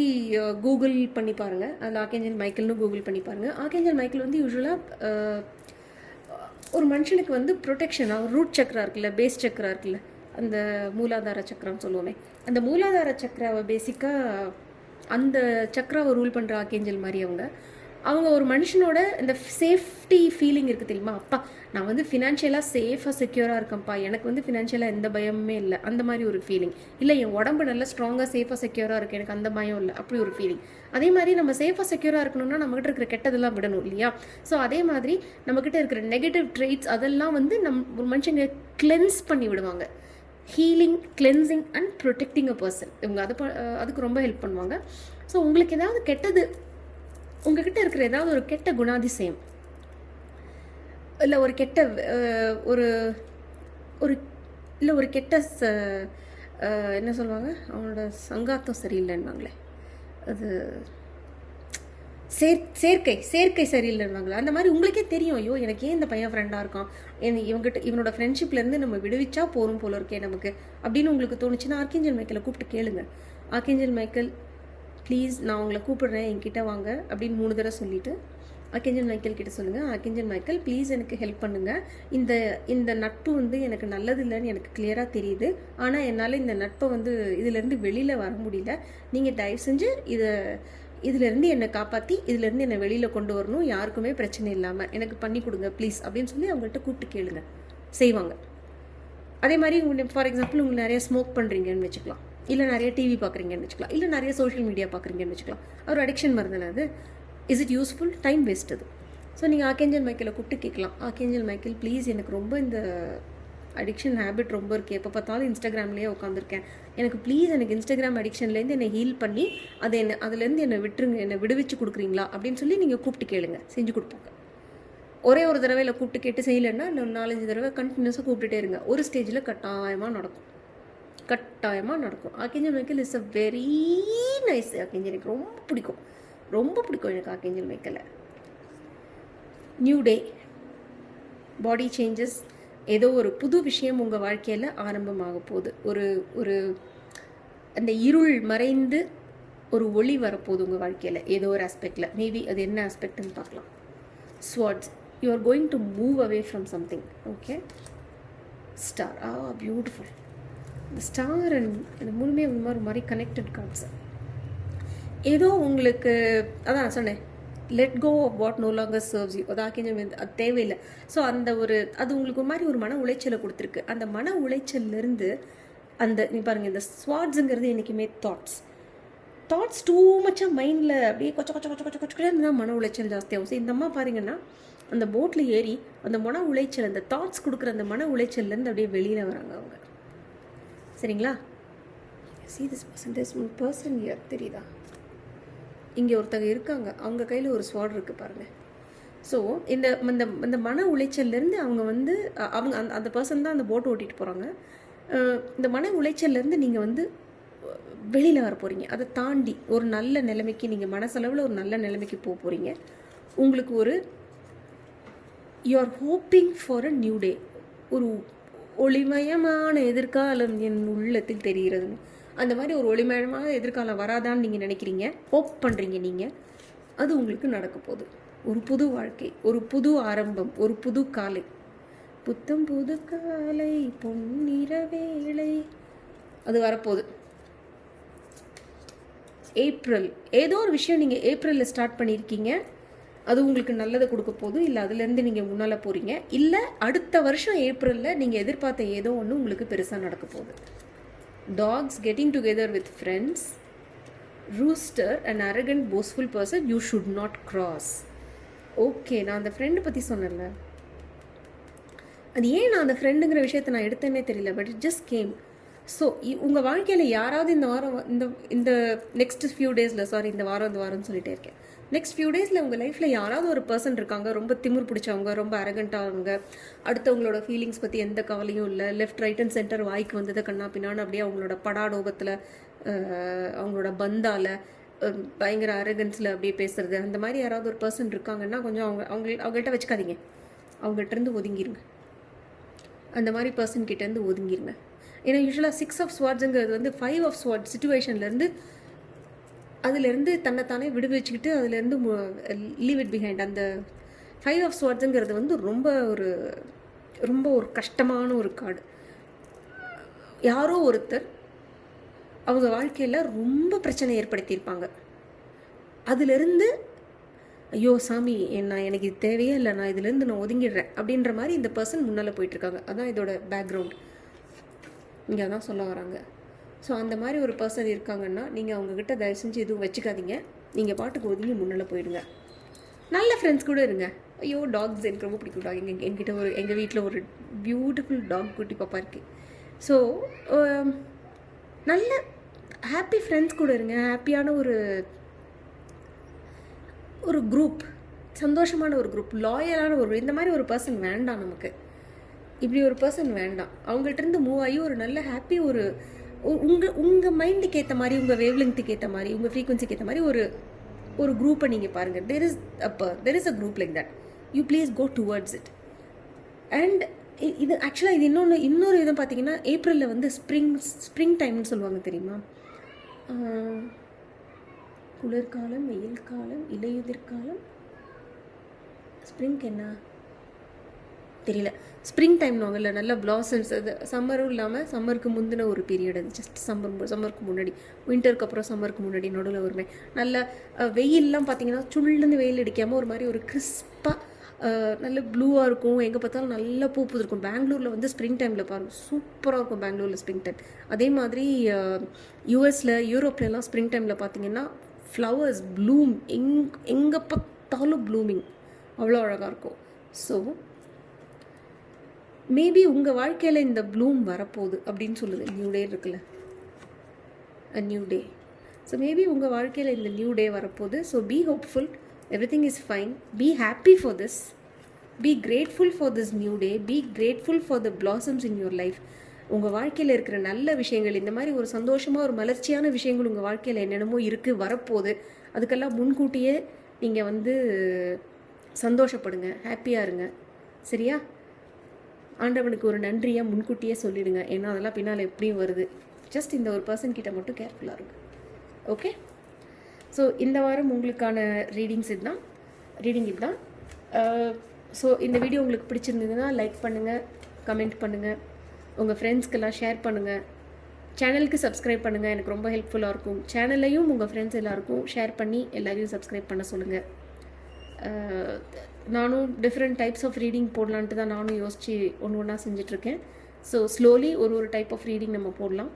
[SPEAKER 1] கூகுள் பண்ணி பாருங்கள், அதில் ஆர்கேஞ்சல் மைக்கேல்னு கூகுள் பண்ணி பாருங்கள். ஆர்கேஞ்சல் மைக்கேல் யூஸ்வலாக ஒரு மனுஷனுக்கு ப்ரொடெக்ஷன். ரூட் சக்கரா இருக்குல்ல, பேஸ் சக்கரா இருக்குல்ல, அந்த மூலாதார சக்கரம் சொல்லுவோமே, அந்த மூலாதார சக்கராவை பேசிக்காக அந்த சக்கராவை ரூல் பண்ணுற ஆர்கேஞ்சல் மாதிரி அவங்க ஒரு மனுஷனோட இந்த சேஃப்டி ஃபீலிங் இருக்குது தெரியுமா. அப்பா நான் ஃபினான்ஷியலாக சேஃபாக செக்யூராக இருக்கேன்ப்பா, எனக்கு ஃபினான்ஷியலாக எந்த பயமுமே இல்லை, அந்த மாதிரி ஒரு ஃபீலிங். இல்லை என் உடம்பு நல்லா ஸ்ட்ராங்காக சேஃபாக செக்யூராக இருக்குது, எனக்கு அந்த பயம் இல்லை, அப்படி ஒரு ஃபீலிங். அதே மாதிரி நம்ம சேஃபாக செக்யூராக இருக்கணும்னா நம்மகிட்ட இருக்கிற கெட்டதெல்லாம் விடணும் இல்லையா. ஸோ அதே மாதிரி நம்மக்கிட்ட இருக்கிற நெகட்டிவ் ட்ரெய்ட்ஸ் அதெல்லாம் ஒரு மனுஷங்க கிளென்ஸ் பண்ணி விடுவாங்க. Healing, cleansing and protecting a person. இவங்க அதுக்கு ரொம்ப ஹெல்ப் பண்ணுவாங்க. ஸோ உங்களுக்கு ஏதாவது கெட்டது, உங்ககிட்ட இருக்கிற ஏதாவது ஒரு கெட்ட குணாதிசயம், இல்லை ஒரு கெட்ட ஒரு கெட்ட என்ன சொல்லுவாங்க, அவனோட சங்காத்தம் சரியில்லைன்னாங்களே, அது சேர்க்கை சரியில்லைன்னுவாங்களா, அந்த மாதிரி உங்களுக்கே தெரியும், ஐயோ எனக்கு ஏன் இந்த பையன் ஃப்ரெண்டாக இருக்கான், இவனோட ஃப்ரெண்ட்ஷிப்லேருந்து நம்ம விடுவிச்சா போகும் போல இருக்கே நமக்கு அப்படின்னு உங்களுக்கு தோணுச்சுன்னா ஆர்கேஞ்சல் மைக்கேலை கூப்பிட்டு கேளுங்க. ஆர்கேஞ்சல் மைக்கேல் ப்ளீஸ் நான் உங்களை கூப்பிடுறேன், என்கிட்ட வாங்க அப்படின்னு 3 தடவை சொல்லிவிட்டு ஆர்கேஞ்சல் மைக்கேல் கிட்ட சொல்லுங்கள், ஆர்கேஞ்சல் மைக்கேல் ப்ளீஸ் எனக்கு ஹெல்ப் பண்ணுங்கள், இந்த நட்பு வந்து எனக்கு நல்லது இல்லைன்னு எனக்கு கிளியராக தெரியுது, ஆனால் என்னால் இந்த நட்பை வந்து இதிலேருந்து வெளியில் வர முடியல, நீங்கள் தயவு செஞ்சு இதிலேருந்து என்னை காப்பாற்றி இதிலேருந்து என்னை வெளியில் கொண்டு வரணும், யாருக்குமே பிரச்சனை இல்லாமல் எனக்கு பண்ணி கொடுங்க ப்ளீஸ் அப்படின்னு சொல்லி அவங்கள்ட்ட கூப்பிட்டு கேளுங்க, செய்வாங்க. அதே மாதிரி உங்களுக்கு ஃபார் எக்ஸாம்பிள் உங்களுக்கு நிறைய ஸ்மோக் பண்ணுறீங்கன்னு வச்சுக்கலாம், இல்லை நிறைய டிவி பார்க்குறீங்கன்னு வச்சுக்கலாம், இல்லை நிறைய சோஷியல் மீடியா பார்க்குறீங்கன்னு வச்சுக்கலாம், ஒரு அடிக்ஷன் மருந்துல அது is it useful, time waste அது. ஸோ நீங்கள் ஆர்கேஞ்சல் மைக்கேலை கூப்பிட்டு கேட்கலாம், ஆர்கேஞ்சல் மைக்கேல் ப்ளீஸ் எனக்கு ரொம்ப இந்த அடிக்ஷன் ஹேபிட் ரொம்ப இருக்குது, எப்போ பார்த்தாலும் இன்ஸ்டாகிராம்லேயே உட்காந்துருக்கேன், எனக்கு ப்ளீஸ் எனக்கு இன்ஸ்டாகிராம் அடிக்ஷன்லேருந்து என்னை ஹீல் பண்ணி அதுலேருந்து என்னை விட்டுருங்க, என்னை விடுவிச்சு கொடுக்குறீங்களா அப்படின்னு சொல்லி நீங்கள் கூப்பிட்டு கேளுங்க, செஞ்சு கொடுப்பாங்க. ஒரே ஒரு தடவையில் கூப்பிட்டு கேட்டு செய்யலைன்னா இன்னும் 4-5 தடவை கண்டினியூஸாக கூப்பிட்டுட்டே இருங்க, ஒரு ஸ்டேஜில் கட்டாயமாக நடக்கும். Archangel Michael is a very nice archangel, எனக்கு ரொம்ப பிடிக்கும் எனக்கு ஆர்கேஞ்சல் மைக்கேலை. நியூ டே, பாடி சேஞ்சஸ், ஏதோ ஒரு புது விஷயம் உங்கள் வாழ்க்கையில் ஆரம்பமாக போகுது, ஒரு அந்த இருள் மறைந்து ஒரு ஒளி வரப்போகுது உங்கள் வாழ்க்கையில் ஏதோ ஒரு ஆஸ்பெக்டில், மேபி அது என்ன ஆஸ்பெக்ட்னு பார்க்கலாம். Swords, you are going to move away from something. Okay, star, beautiful. இந்த ஸ்டார் அண்ட் இந்த முழுமே ஒரு மாதிரி கனெக்டட் கார்ட்ஸ். ஏதோ உங்களுக்கு அதான் சொன்னேன், let go of what no longer serves you, அது தேவையில்லை. ஸோ அது உங்களுக்கு ஒரு மாதிரி ஒரு மன உளைச்சலை கொடுத்துருக்கு. அந்த மன உளைச்சல்லேருந்து நீ பாருங்கள், இந்த ஸ்வாட்ஸுங்கிறது என்றைக்குமே தாட்ஸ் டூ மச்சாக மைண்டில் அப்படியே கொச்ச தான் மன உளைச்சல் ஜாஸ்தியாகும். ஸோ இந்த அம்மா பாருங்கன்னா அந்த போட்டில் ஏறி அந்த மன உளைச்சல், அந்த தாட்ஸ் கொடுக்குற அந்த மன உளைச்சல்லேருந்து அப்படியே வெளியில் வராங்க அவங்க. சரிங்களா? see this person here, தெரியுதா? இங்கே ஒருத்தங்க இருக்காங்க, அவங்க கையில் ஒரு ஸ்வாட் இருக்குது பாருங்கள். ஸோ இந்த மன உளைச்சல்லேருந்து அவங்க வந்து அந்த பர்சன் தான் அந்த போட்டை ஓட்டிகிட்டு போகிறாங்க. இந்த மன உளைச்சல்லேருந்து நீங்கள் வந்து வெளியில் வர போகிறீங்க, அதை தாண்டி ஒரு நல்ல நிலைமைக்கு, நீங்கள் மனசளவில் ஒரு நல்ல நிலைமைக்கு போக போகிறீங்க. உங்களுக்கு you are hoping for a new day, ஒரு ஒளிமயமான எதிர்காலம் என் உள்ளத்தில் தெரிகிறது. அந்த மாதிரி ஒரு ஒளிமயமான எதிர்காலம் வராதான்னு நீங்கள் நினைக்கிறீங்க, ஹோப் பண்ணுறீங்க நீங்கள், அது உங்களுக்கு நடக்க போகுது. ஒரு புது வாழ்க்கை, ஒரு புது ஆரம்பம், ஒரு புது காலை, புத்தம் புது காலை பொன்னிற வேளை, அது வரப்போகுது. ஏப்ரல், ஏதோ ஒரு விஷயம் நீங்கள் ஏப்ரலில் ஸ்டார்ட் பண்ணியிருக்கீங்க, அது உங்களுக்கு நல்லதை கொடுக்க போகுது, இல்லை அதுலேருந்து நீங்கள் முன்னால் போகிறீங்க, இல்லை அடுத்த வருஷம் ஏப்ரலில் நீங்கள் எதிர்பார்த்த ஏதோ ஒன்று உங்களுக்கு பெருசாக நடக்க போகுது. Dogs getting together with friends. Rooster, an arrogant boastful person you should not cross. Okay, நான் அந்த ஃப்ரெண்டு பற்றி சொன்னேன்ல, அது ஏன் நான் அந்த ஃப்ரெண்டுங்கிற விஷயத்தை நான் எடுத்தேன்னே தெரியல, but it just game. So உங்கள் வாழ்க்கையில் யாராவது இந்த வாரம் இந்த நெக்ஸ்ட் ஃபியூ டேஸில், இந்த வாரம்னு சொல்லிட்டே இருக்கேன், நெக்ஸ்ட் ஃபியூ டேஸில் உங்கள் லைஃப்பில் யாராவது ஒரு பர்சன் இருக்காங்க, ரொம்ப திமிர் பிடிச்சவங்க, ரொம்ப அரகண்ட்டானவங்க, அடுத்தவங்களோட ஃபீலிங்ஸ் பற்றி எந்த கவலையும் இல்லை, லெஃப்ட் ரைட் அண்ட் சென்டர் வாய்க்கு வந்ததை கண்ணா பின்னான்னு அப்படியே அவங்களோட படாடோகத்தில் அவங்களோட பந்தால் பயங்கர அரகன்ஸில் அப்படியே பேசுகிறது, அந்த மாதிரி யாராவது ஒரு பர்சன் இருக்காங்கன்னா கொஞ்சம் அவங்கள்ட்ட வச்சுக்காதீங்க, அவங்கள்ட்டேருந்து ஒதுங்கிருங்க, அந்த மாதிரி பர்சன்கிட்டேருந்து ஒதுங்கிருங்க. ஏன்னா யூஸ்வலாக 6 ஆஃப் ஸ்வாட்ஸுங்கிறது வந்து 5 ஆஃப் ஸ்வாட் சுச்சுவேஷன்லேருந்து அதுலேருந்து தன்னைத்தானே விடுவிச்சுக்கிட்டு அதுலேருந்து லீவ் இட் பிஹைண்ட். அந்த 5 ஆஃப் ஸ்வாட்ஸுங்கிறது வந்து ரொம்ப ஒரு கஷ்டமான ஒரு கார்டு. யாரோ ஒருத்தர் அவங்க வாழ்க்கையில் ரொம்ப பிரச்சனை ஏற்படுத்தியிருப்பாங்க, அதுலேருந்து ஐயோ சாமி எனக்கு இது தேவையே இல்லை, நான் இதுலேருந்து நான் ஒதுங்கிடுறேன் அப்படின்ற மாதிரி இந்த பர்சன் முன்னால் போயிட்டுருக்காங்க. அதுதான் இதோட பேக்ரவுண்ட், இங்கே தான் சொல்ல வராங்க. ஸோ அந்த மாதிரி ஒரு பர்சன் இருக்காங்கன்னா நீங்கள் அவங்கக்கிட்ட தயவு செஞ்சு எதுவும் வச்சுக்காதீங்க, நீங்கள் பாட்டுக்கு ஒதுங்கி முன்னால் போயிடுங்க. நல்ல ஃப்ரெண்ட்ஸ் கூட இருங்க. ஐயோ டாக்ஸ் எனக்கு ரொம்ப பிடிக்கும் டாக். எங்கள் வீட்டில் ஒரு பியூட்டிஃபுல் டாக் குட்டி பாப்பா இருக்குது. ஸோ நல்ல ஹாப்பி ஃப்ரெண்ட்ஸ் கூட இருங்க, ஹாப்பியான ஒரு குரூப், சந்தோஷமான ஒரு குரூப், லாயலான இந்த மாதிரி ஒரு பர்சன் வேண்டாம் நமக்கு. இப்படி ஒரு பர்சன் வேண்டாம். அவங்கள்ட்டேருந்து மூவ் ஆகி ஒரு நல்ல ஹாப்பி, உங்கள் மைண்டுக்கு ஏற்ற மாதிரி, உங்கள் வேவ்லெங்த்துக்கு ஏற்ற மாதிரி, உங்கள் ஃப்ரீக்வன்சிக்கு ஏற்ற மாதிரி ஒரு குரூப்பை நீங்கள் பாருங்கள். There is a group like that. You please go towards it. And இது ஆக்சுவலாக இது இன்னொரு விதம் பார்த்தீங்கன்னா, ஏப்ரலில் வந்து ஸ்ப்ரிங் டைம்னு சொல்லுவாங்க தெரியுமா? குளிர்காலம், வெயில் காலம், இலையுதிர் காலம், ஸ்ப்ரிங்க் என்ன தெரியல. ஸ்ப்ரிங் டைம்னுவாங்கல்ல, நல்ல பிளாசம்ஸ். அது சம்மரும் இல்லாமல் சம்மருக்கு முந்தின ஒரு பீரியட். அது ஜஸ்ட் சம்மருக்கு முன்னாடி, வின்டருக்கு அப்புறம் சம்மருக்கு முன்னாடி நடுவில் வருமே. நல்ல வெயிலெலாம் பார்த்தீங்கன்னா சுள்ளுன்னு வெயில் அடிக்காமல் ஒரு மாதிரி ஒரு கிறிஸ்பாக நல்ல ப்ளூவாக இருக்கும். எங்கே பார்த்தாலும் நல்லா பூ பூத்திருக்கும். பெங்களூரில் வந்து ஸ்ப்ரிங் டைமில் பாருங்கள், சூப்பராக இருக்கும் பெங்களூரில் ஸ்ப்ரிங் டைம். அதே மாதிரி யூஎஸில், யூரோப்லலாம் ஸ்ப்ரிங் டைமில் பார்த்தீங்கன்னா ஃப்ளவர்ஸ் ப்ளூம், எங்கே பார்த்தாலும் ப்ளூமிங், அவ்வளோ அழகாக இருக்கும். ஸோ மேபி உங்கள் வாழ்க்கையில் இந்த ப்ளூம் வரப்போகுது அப்படின்னு சொல்லுது. நியூ டே இருக்குல்ல, a new day. So maybe உங்கள் வாழ்க்கையில் இந்த நியூ டே வரப்போகுது. So be hopeful, everything is fine, be happy for this, be grateful for this new day, be grateful for the blossoms in your life. உங்கள் வாழ்க்கையில் இருக்கிற நல்ல விஷயங்கள், இந்த மாதிரி ஒரு சந்தோஷமாக ஒரு மலர்ச்சியான விஷயங்கள் உங்கள் வாழ்க்கையில் என்னென்னமோ இருக்குது, வரப்போகுது. அதுக்கெல்லாம் முன்கூட்டியே நீங்கள் வந்து சந்தோஷப்படுங்க, ஹாப்பியாக இருங்க. சரியா? ஆண்டவனுக்கு ஒரு நன்றியாக முன்கூட்டியே சொல்லிவிடுங்க. ஏன்னா அதெல்லாம் பின்னால் எப்படியும் வருது. ஜஸ்ட் இந்த ஒரு பர்சன் கிட்ட மட்டும் கேர்ஃபுல்லாக இருங்க. ஓகே? ஸோ இந்த வாரம் உங்களுக்கான ரீடிங் இதுதான். ஸோ இந்த வீடியோ உங்களுக்கு பிடிச்சிருந்ததுன்னா லைக் பண்ணுங்கள், கமெண்ட் பண்ணுங்கள், உங்கள் ஃப்ரெண்ட்ஸ்க்கெல்லாம் ஷேர் பண்ணுங்கள், சேனலுக்கு சப்ஸ்கிரைப் பண்ணுங்கள். எனக்கு ரொம்ப ஹெல்ப்ஃபுல்லாக இருக்கும். சேனலையும் உங்கள் ஃப்ரெண்ட்ஸ் எல்லாருக்கும் ஷேர் பண்ணி எல்லாரையும் சப்ஸ்கிரைப் பண்ண சொல்லுங்கள். நானும் டிஃப்ரெண்ட் டைப்ஸ் ஆஃப் ரீடிங் போடலான்ட்டு தான் நானும் யோசித்து ஒன்று செஞ்சிட்ருக்கேன். ஸோ ஸ்லோலி ஒரு டைப் ஆஃப் ரீடிங் நம்ம போடலாம்.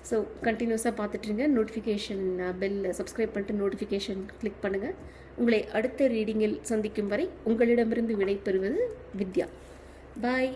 [SPEAKER 1] ஸோ கண்டினியூஸாக பார்த்துட்ருங்க. நோட்டிஃபிகேஷன் பெல் சப்ஸ்கிரைப் பண்ணிட்டு நோட்டிஃபிகேஷன் கிளிக் பண்ணுங்கள். உங்களை அடுத்த ரீடிங்கில் சந்திக்கும் வரை உங்களிடமிருந்து விடை பெறுவது வித்யா. பாய்.